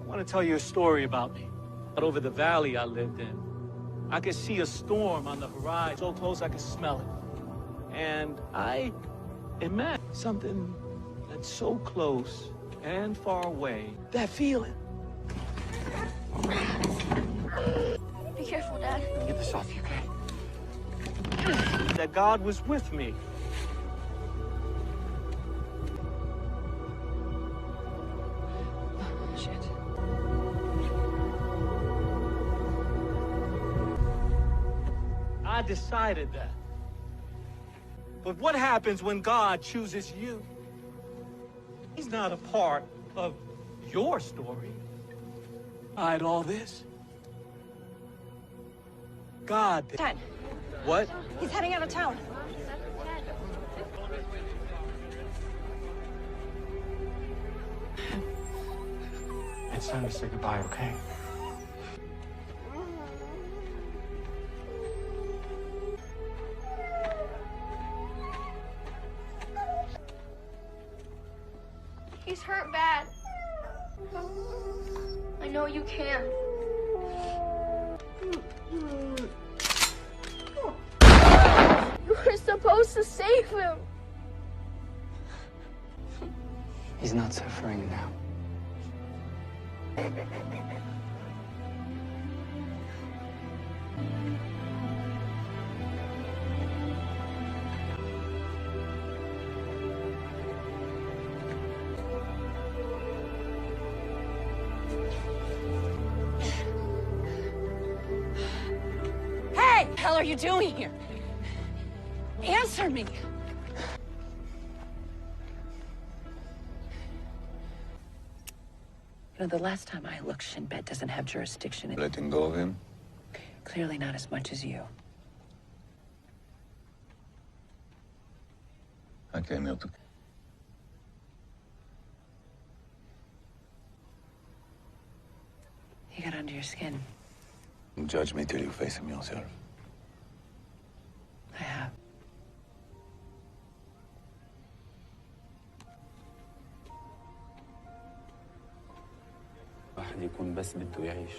I want to tell you a story about me. Out over the valley I lived in, I could see a storm on the horizon, so close I could smell it. And I imagined something that's so close and far away. That feeling. Be careful, Dad. Get this off you, okay? That God was with me. I decided that. But what happens when God chooses you? He's not a part of your story. Hide all this. God did. Dad. What? He's heading out of town. It's time to say goodbye, okay? He's hurt bad. I know you can. You were supposed to save him. He's not suffering now. Hey! What the hell are you doing here? Answer me! You know, the last time I looked, Shin Bet doesn't have jurisdiction in... Letting go of him? Clearly not as much as you. I came here to... He got under your skin. Judge me till you face him yourself. I have. واحد يكون بس بده يعيش.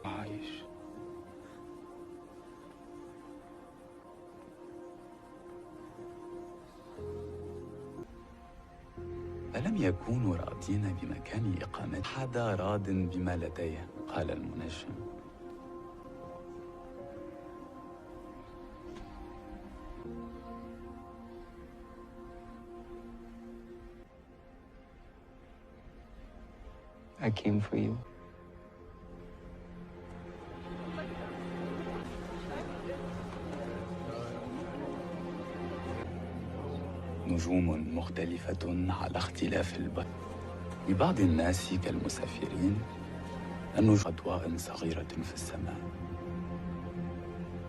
عايش. ألم يكونوا راضين بمكان الإقامة؟ حدا راض بما لديه، قال المنجم. I came for you. نجوم مختلفة على اختلاف البشر. لبعض الناس كالمسافرين النجوم أضواء صغيرة في السماء،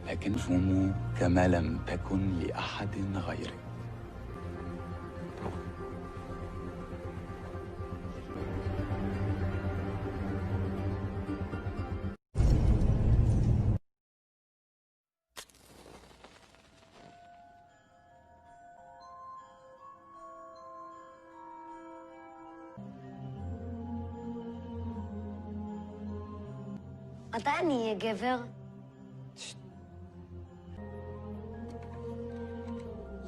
لكن النجوم كما لم تكن لأحد غيرك. قطعني يا جفر.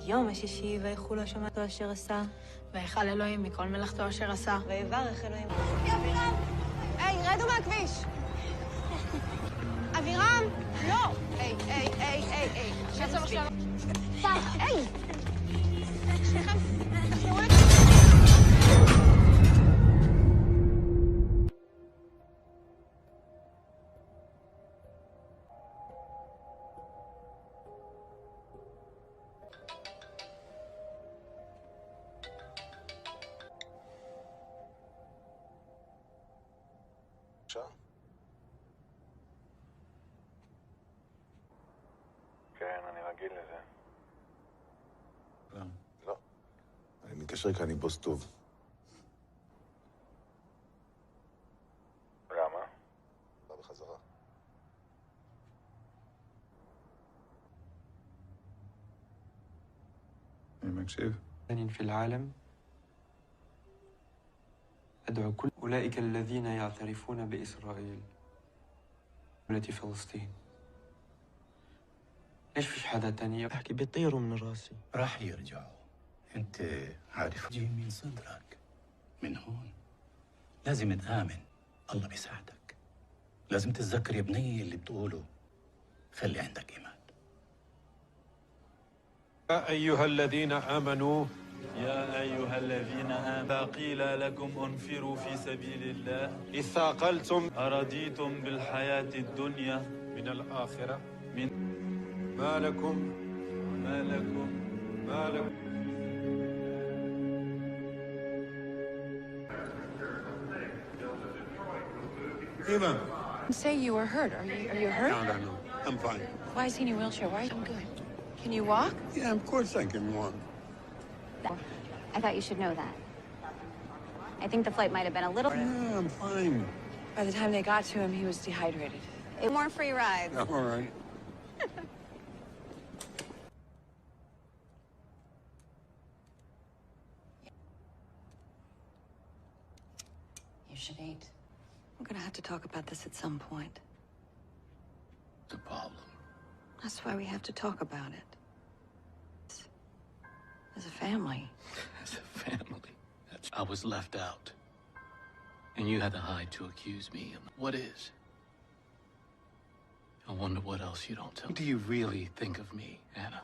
יום השישי ויחול השמתו אשר עשה. ויכל אלוהים מכל מלאכתו אשר עשה. ויברך אלוהים. אבירם! היי, רדו מהכביש! אבירם! לא! היי. עכשיו עכשיו. היי! שניכם, תחזרו את... כן, אני רגיל לזה. לא. לא. אני מתקשר כי אני בוס טוב. למה? בא בחזרה. אני מקשיב. في العالم أدعو كل أولئك الذين يعترفون بإسرائيل التي فلسطين. ليش فيش حدا تاني أحكي بيطيروا من راسي؟ راح يرجعوا. انت عارف جاي من صدرك من هون. لازم تآمن الله بيساعدك. لازم تتذكر يا بني اللي بتقوله. خلي عندك إيمان. يا أيها الذين آمنوا يا أيها الذين آمنوا قيل لكم انفروا في سبيل الله إذ ثاقلتم أرضيتم بالحياة الدنيا من الآخرة من ما لكم Eva. Say you were hurt. Are you hurt? No. I'm fine. Why is he in a wheelchair? Why? I'm good. Can you walk? Yeah, of course I can walk. I thought you should know that. I think the flight might have been a little... Yeah, I'm fine. By the time they got to him, he was dehydrated. More free rides. All right. You should eat. We're gonna have to talk about this at some point. The problem. That's why we have to talk about it. As a family. As a family. I was left out. And you had to hide to accuse me. What is? I wonder what else you don't tell me. What do you really think of me, Anna?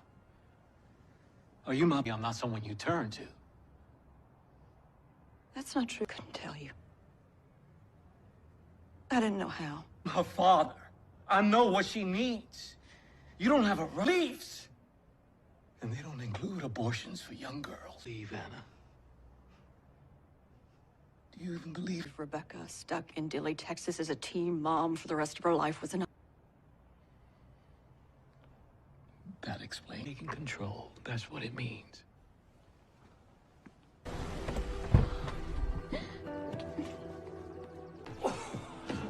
Are you my... I'm not someone you turn to. That's not true. I couldn't tell you. I didn't know how. Her father. I know what she needs. You don't have a beliefs. And they don't include abortions for young girls. Leave, Anna. Do you even believe? Rebecca stuck in Dilley, Texas as a teen mom for the rest of her life was enough. That explains. Taking control. That's what it means.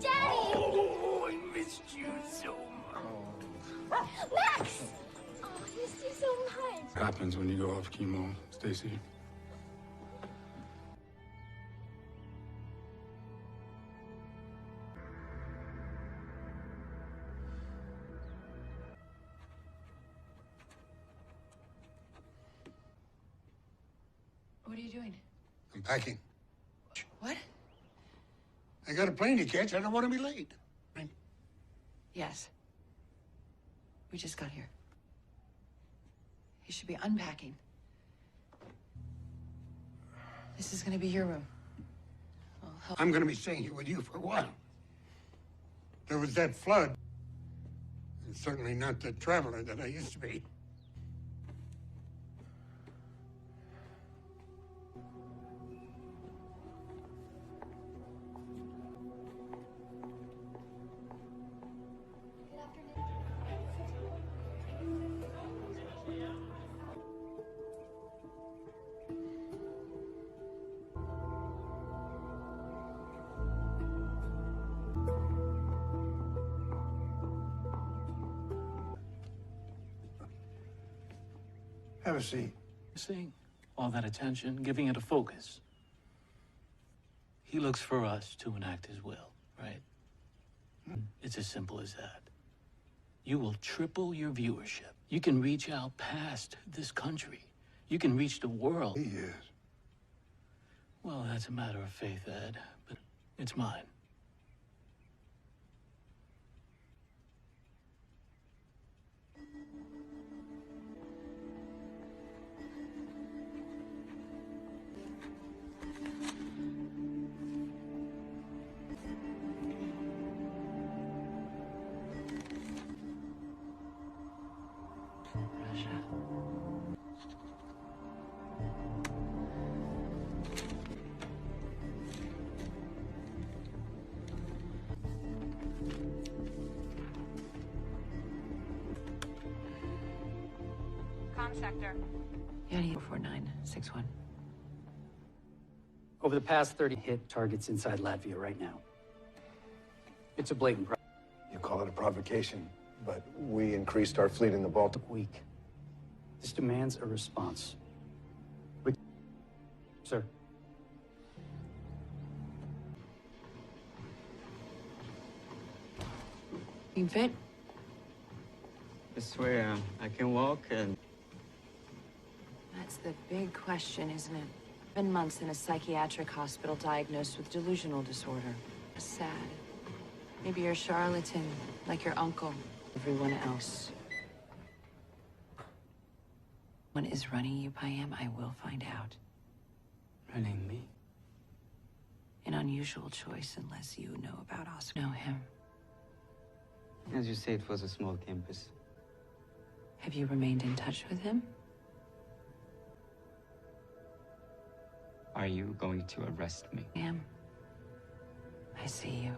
Daddy! Oh, I missed you so much. Max! Oh, I missed you so much. What happens when you go off chemo, Stacy? What are you doing? I'm packing. What? I got a plane to catch. I don't want to be late. Yes. We just got here. You should be unpacking. This is gonna be your room. I'm going to be staying here with you for a while. There was that flood. And certainly not the traveler that I used to be. Have a seat. Seeing all that attention, giving it a focus. He looks for us to enact his will, right? It's as simple as that. You will triple your viewership. You can reach out past this country. You can reach the world. He is. Well, that's a matter of faith, Ed, but it's mine. Sector. Yanni 4961. Over the past 30 hit targets inside Latvia right now. It's a blatant problem. You call it a provocation, but we increased our fleet in the Baltic. Week. This demands a response. Sir. You fit? I swear, I can walk and... That's the big question, isn't it? Been months in a psychiatric hospital diagnosed with delusional disorder. Sad. Maybe you're a charlatan, like your uncle, everyone else. What is running you by him, I will find out. Running me? An unusual choice unless you know about us. Know him. As you say, it was a small campus. Have you remained in touch with him? Are you going to arrest me? I am. I see you.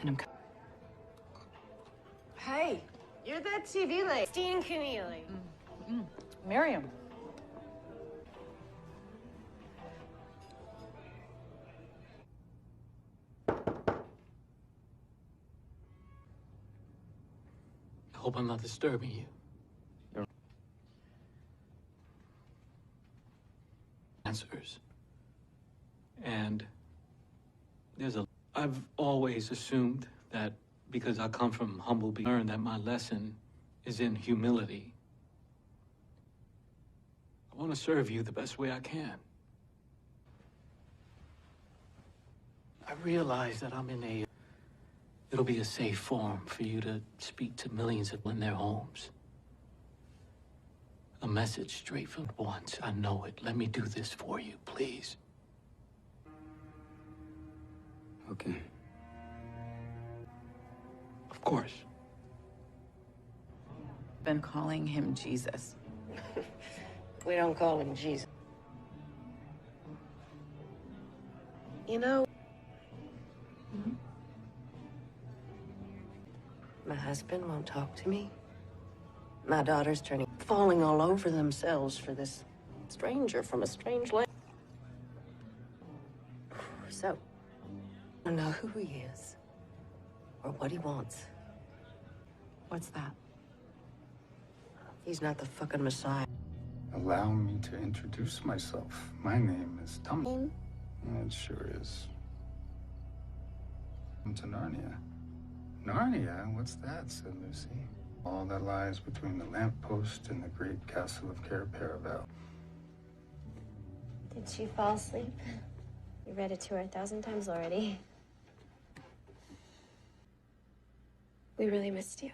And I'm... Hey, you're that TV lady. Christine Keneally. Miriam. I hope I'm not disturbing you. Answers. And I've always assumed that because I come from humble beginnings, learned that my lesson is in humility. I want to serve you the best way I can. I realize that it'll be a safe forum for you to speak to millions of in their homes. A message straight from once. I know it. Let me do this for you, please. Okay. Of course. Been calling him Jesus. We don't call him Jesus. You know... My husband won't talk to me. My daughter's falling all over themselves for this stranger from a strange land. So, I don't know who he is or what he wants. What's that? He's not the fucking Messiah. Allow me to introduce myself. My name is Tom. It sure is. Welcome to Narnia. Narnia? What's that? Said Lucy. All that lies between the lamppost and the great castle of Cair Paravel. Did she fall asleep? We read it to her 1,000 times already. We really missed you.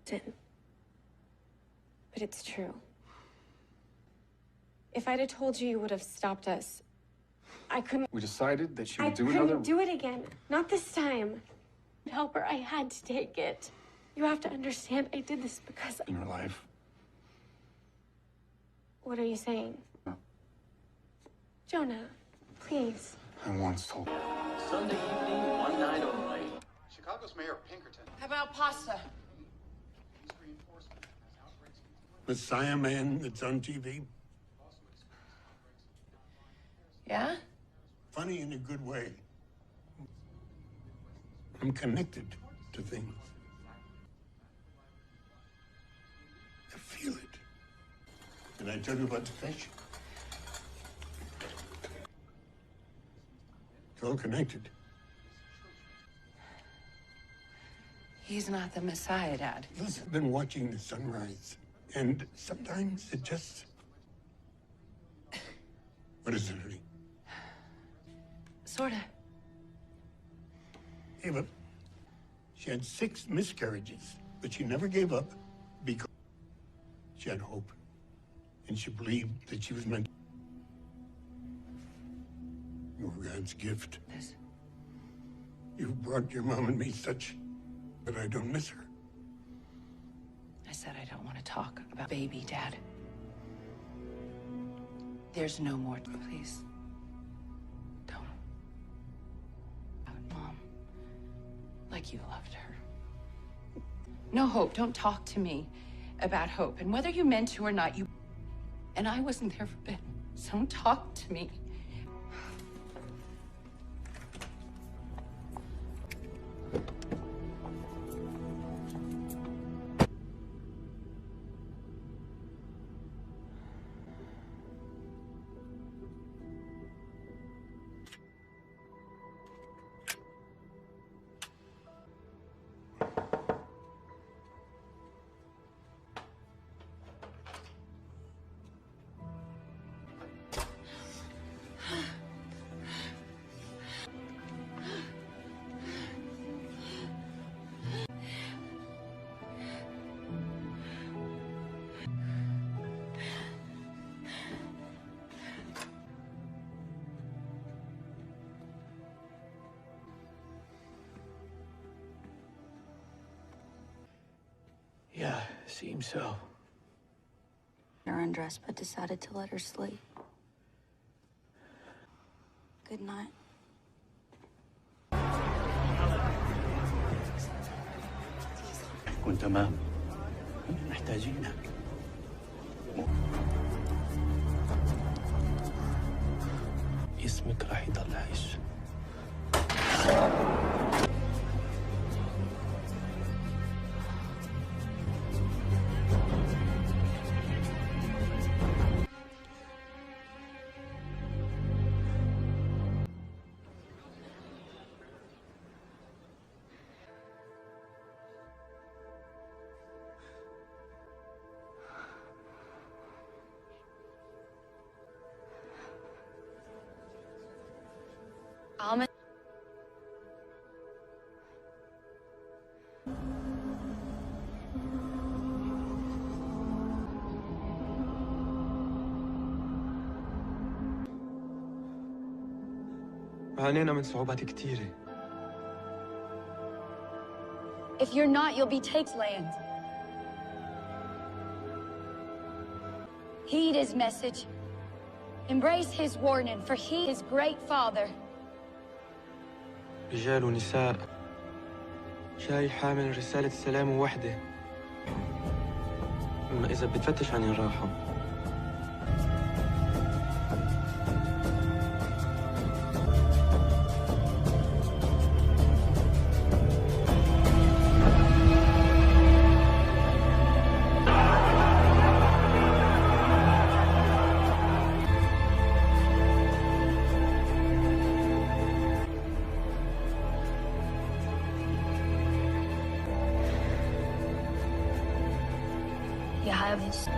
Didn't. But it's true. If I'd have told you, you would have stopped us. I couldn't... We decided that she would do I another... couldn't do it again. Not this time. Help her. I had to take it. You have to understand, I did this because... In her life. What are you saying? No. Jonah, please. I once told... Sunday evening, one night only. Chicago's Mayor Pinkerton. How about pasta? Messiah man that's on TV. Yeah? Funny in a good way. I'm connected to things. I feel Can I tell you about the fish? It's all connected. He's not the Messiah, Dad. Listen, I've been watching the sunrise, and sometimes it just... What is it, honey? Sorta. Ava, she had 6 miscarriages, but she never gave up because she had hope, and she believed that she was meant. You were God's gift. This. You've brought your mom and me such that I don't miss her. I said I don't want to talk about baby, Dad. There's no more, please. Don't. About Mom. Like you loved her. No hope. Don't talk to me about hope. And whether you meant to or not, you... And I wasn't there for Ben. So don't talk to me. Yeah, seems so. Her undressed, but decided to let her sleep. Good night. كنت تمام. محتاجينك. اسمك راح يضل عايش. Almond. عانينا من صعوبات كتيرة. If you're not, you'll be takes land. Heed his message. Embrace his warning, for he is great father. رجال ونساء. جاي حامل رسالة سلام وحدة. أما إذا بتفتش عن الراحة. Your Highness.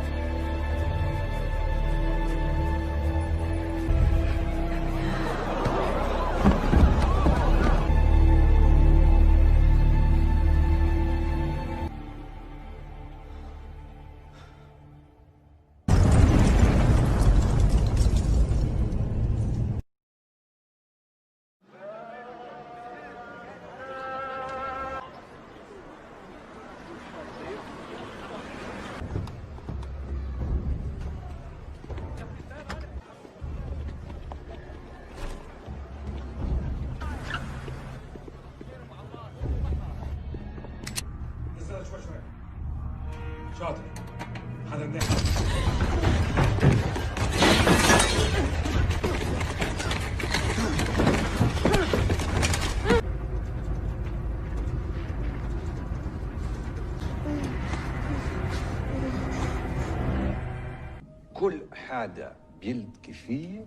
كل حدا بيلتقي فيه.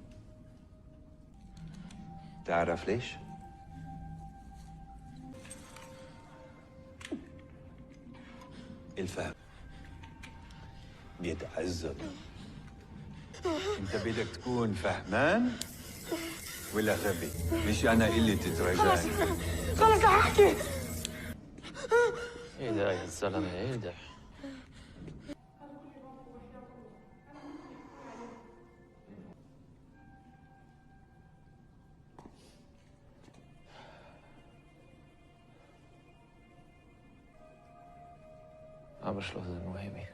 تعرف ليش؟ الفهم بيتعذب. انت بدك تكون فهمان ولا غبي؟ مش انا اللي تتراجعني. خلص احكي. ايه ده يا زلمه ايه ده؟ Aber Schluss ist Noemi.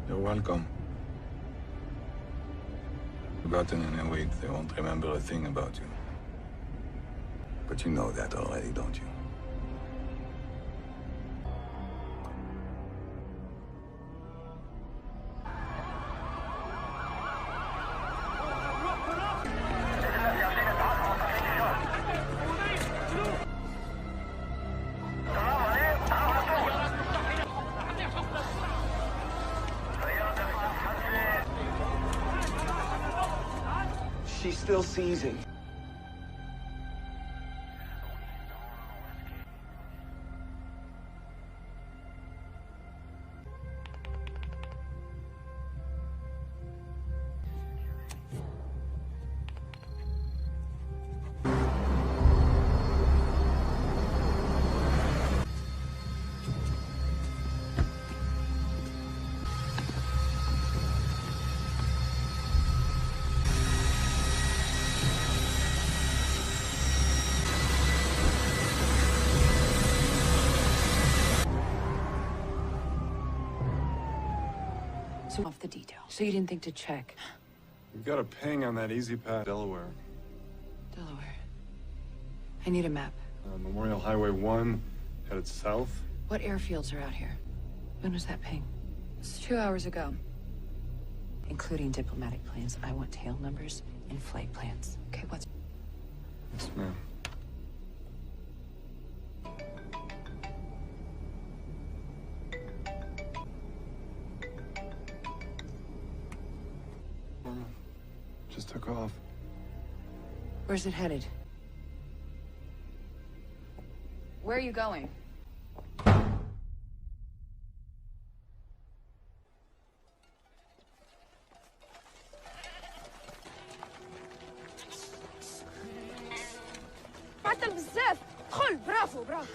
You're welcome. Forgotten in a week, they won't remember a thing about you. But you know that already, don't you? She's still seizing. So off the details. So you didn't think to check? We've got a ping on that easy path, Delaware. Delaware. I need a map. Memorial Highway 1, headed south. What airfields are out here? When was that ping? It's 2 hours ago. Including diplomatic planes. I want tail numbers and flight plans. Okay, what's... Yes, ma'am. Just took off. Where's it headed? Where are you going? معطل بزاف. دخل برافو برافو.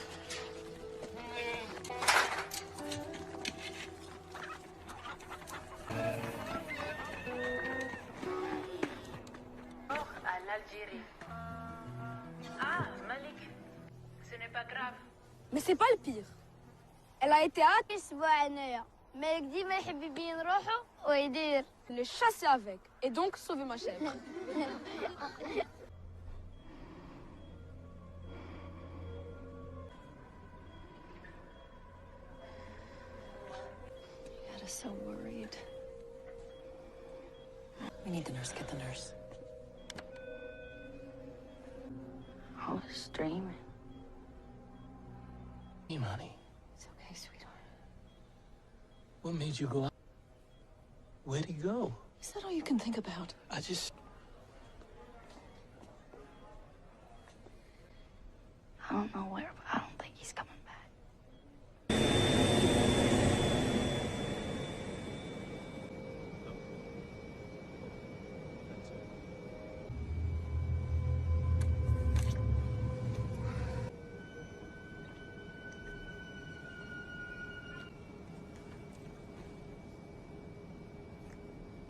Mais c'est pas le pire. Elle a été hâte اسبوع هنايا. مالك ديما يحب يبين روحه ويدير. Le chasser avec et donc sauver ma chèvre. Got us so worried. We need the nurse. Get the nurse. Oh, this dream. Imani, It's okay, sweetheart. What made you go out? Where'd he go? Is that all you can think about? I just... I don't know where, but I don't think he's coming back.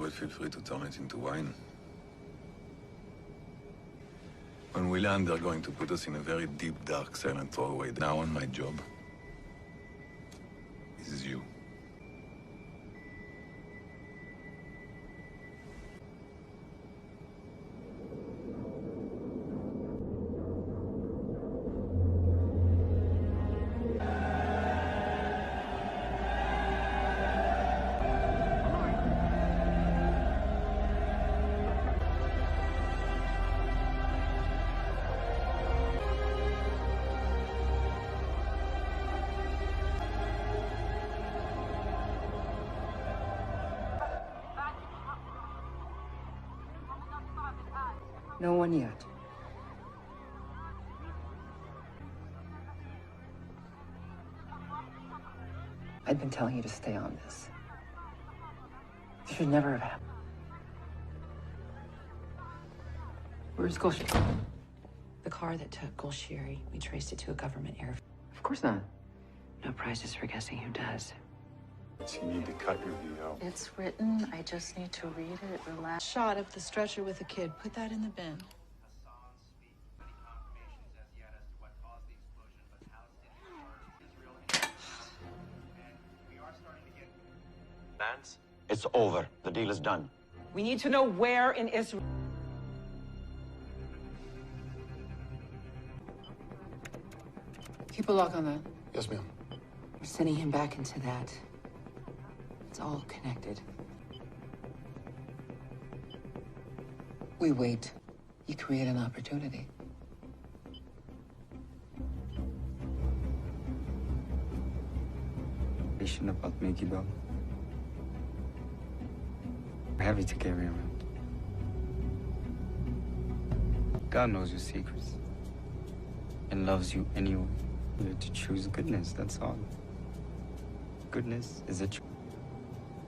But feel free to turn it into wine. When we land, they're going to put us in a very deep, dark, silent throwaway. Now on my job is you. No one yet. I've been telling you to stay on this. This should never have happened. Where's Golshiri? The car that took Golshiri, we traced it to a government airfield. Of course not. No prizes for guessing who does. You need to cut your video. It's written. I just need to read it. Relax. Shot of the stretcher with the kid. Put that in the bin. Lance, it's over. The deal is done. We need to know where in Israel. Keep a lock on that. Yes, ma'am. We're sending him back into that. It's all connected. We wait. You create an opportunity. About Mickey, though. Heavy to carry around. God knows your secrets and loves you anyway. You have to choose goodness, that's all. Goodness is a choice.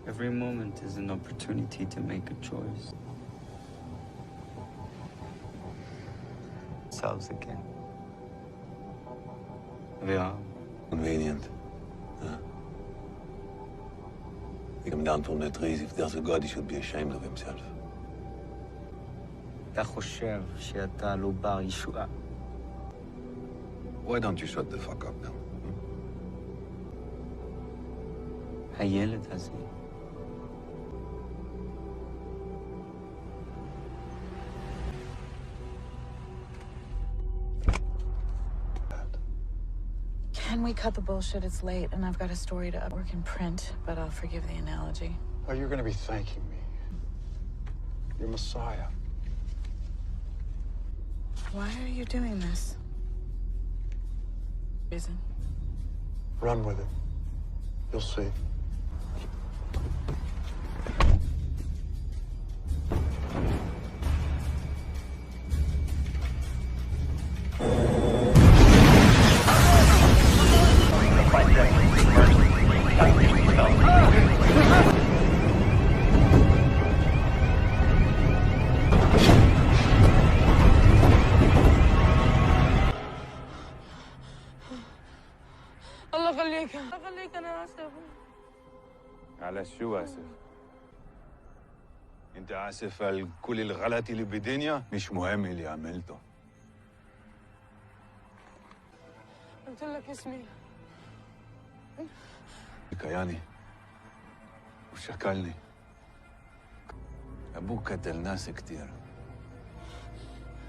Every moment is an opportunity to make a choice. Selves again. Yeah. Convenient. Him down to net reason. If there's a God, he should be ashamed of himself. Why don't you shut the fuck up now? הילד הזה. Can we cut the bullshit? It's late, and I've got a story to work in print, but I'll forgive the analogy. Oh, you're gonna be thanking me. You're Messiah. Why are you doing this? Reason? Run with it. You'll see. الله يخليك الله يخليك انا اسف. على شو آسف؟ أنت آسف على كل الغلط اللي بالدنيا؟ مش مهم اللي عملته. قلت لك اسمي. كياني وشكلني. أبوك قتل ناس كتير.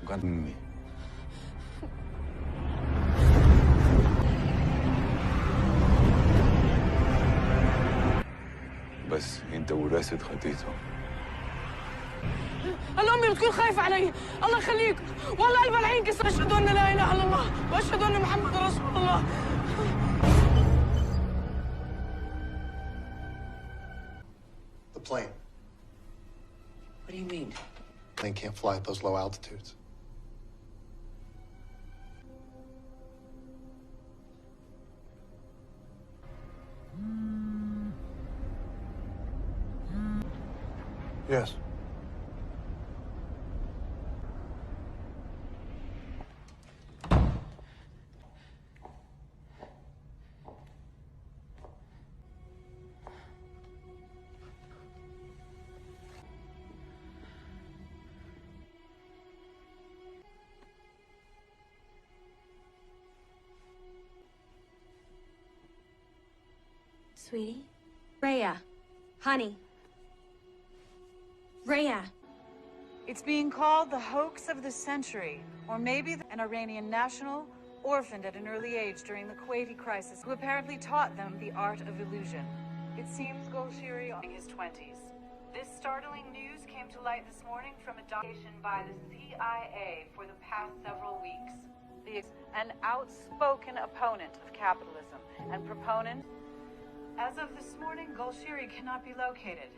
وكان أمي. بس انت ورثت خطيته. انا امي بتكون خايفه علي. الله يخليك والله قلب العين كسر. اشهد ان لا اله الا الله واشهد ان محمد رسول الله. The plane. What do you mean? Plane can't fly at those low altitudes. Yes. Sweetie? Rhea. Honey. Rhea. It's being called the hoax of the century, or maybe an Iranian national orphaned at an early age during the Kuwaiti crisis, who apparently taught them the art of illusion. It seems Golshiri in his 20s. This startling news came to light this morning from a documentation by the CIA for the past several weeks. An outspoken opponent of capitalism and proponent. As of this morning, Golshiri cannot be located.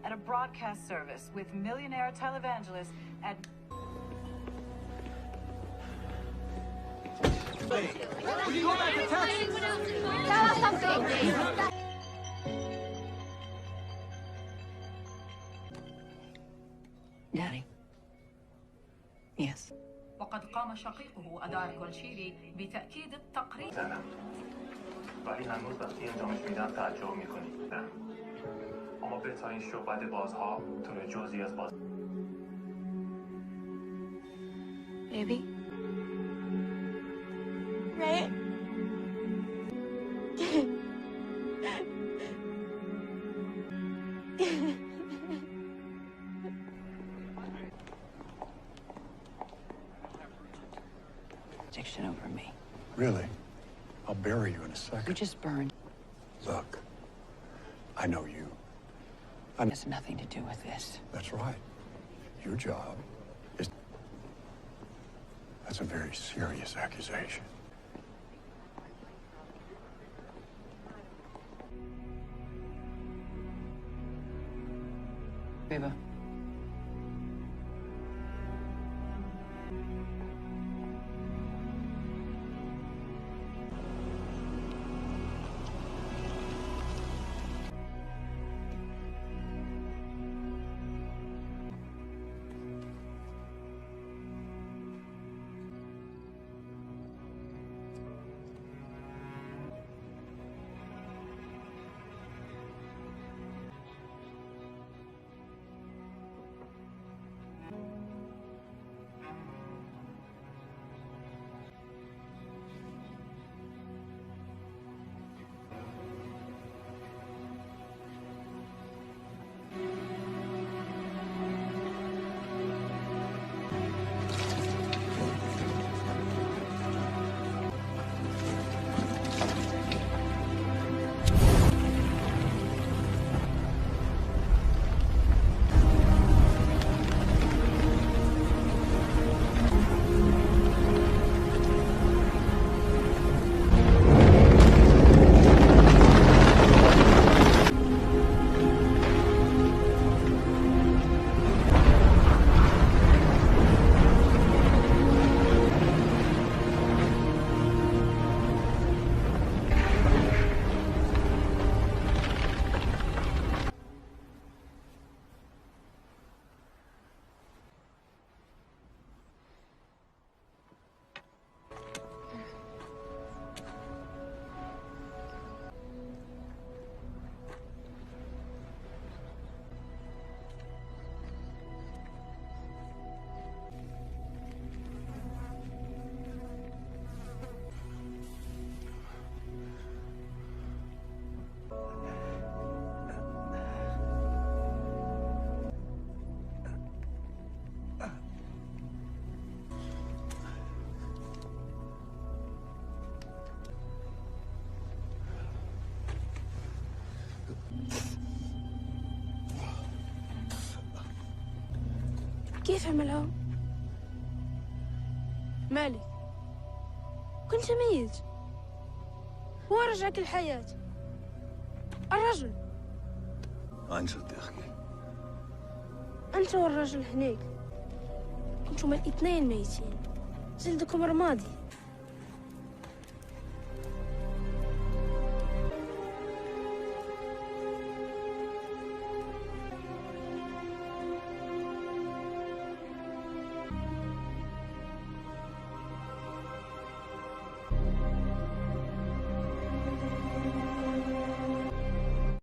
At a broadcast service with millionaire televangelist and Tell us something. Daddy. Yes. وقد قام شقيقه أدار گلشیری بتأكيد التقرير. ولی هنوز وقتی انجامش میدم تعجب میکنید. نه. اما بهترین شعبده بازها طور جزئی از باز. Baby. Right? Addiction over me. Really? I'll bury you in a second. You just burned. Look, I know you. It has nothing to do with this. That's right. Your job is... That's a very serious accusation. Reba. كيف عملها؟ مالك؟ كنت ميت. هو رجعك الحياة. الرجل. عن جد يا أخي. أنت والرجل هناك. أنتم الاثنين ميتين. جلدكم رمادي.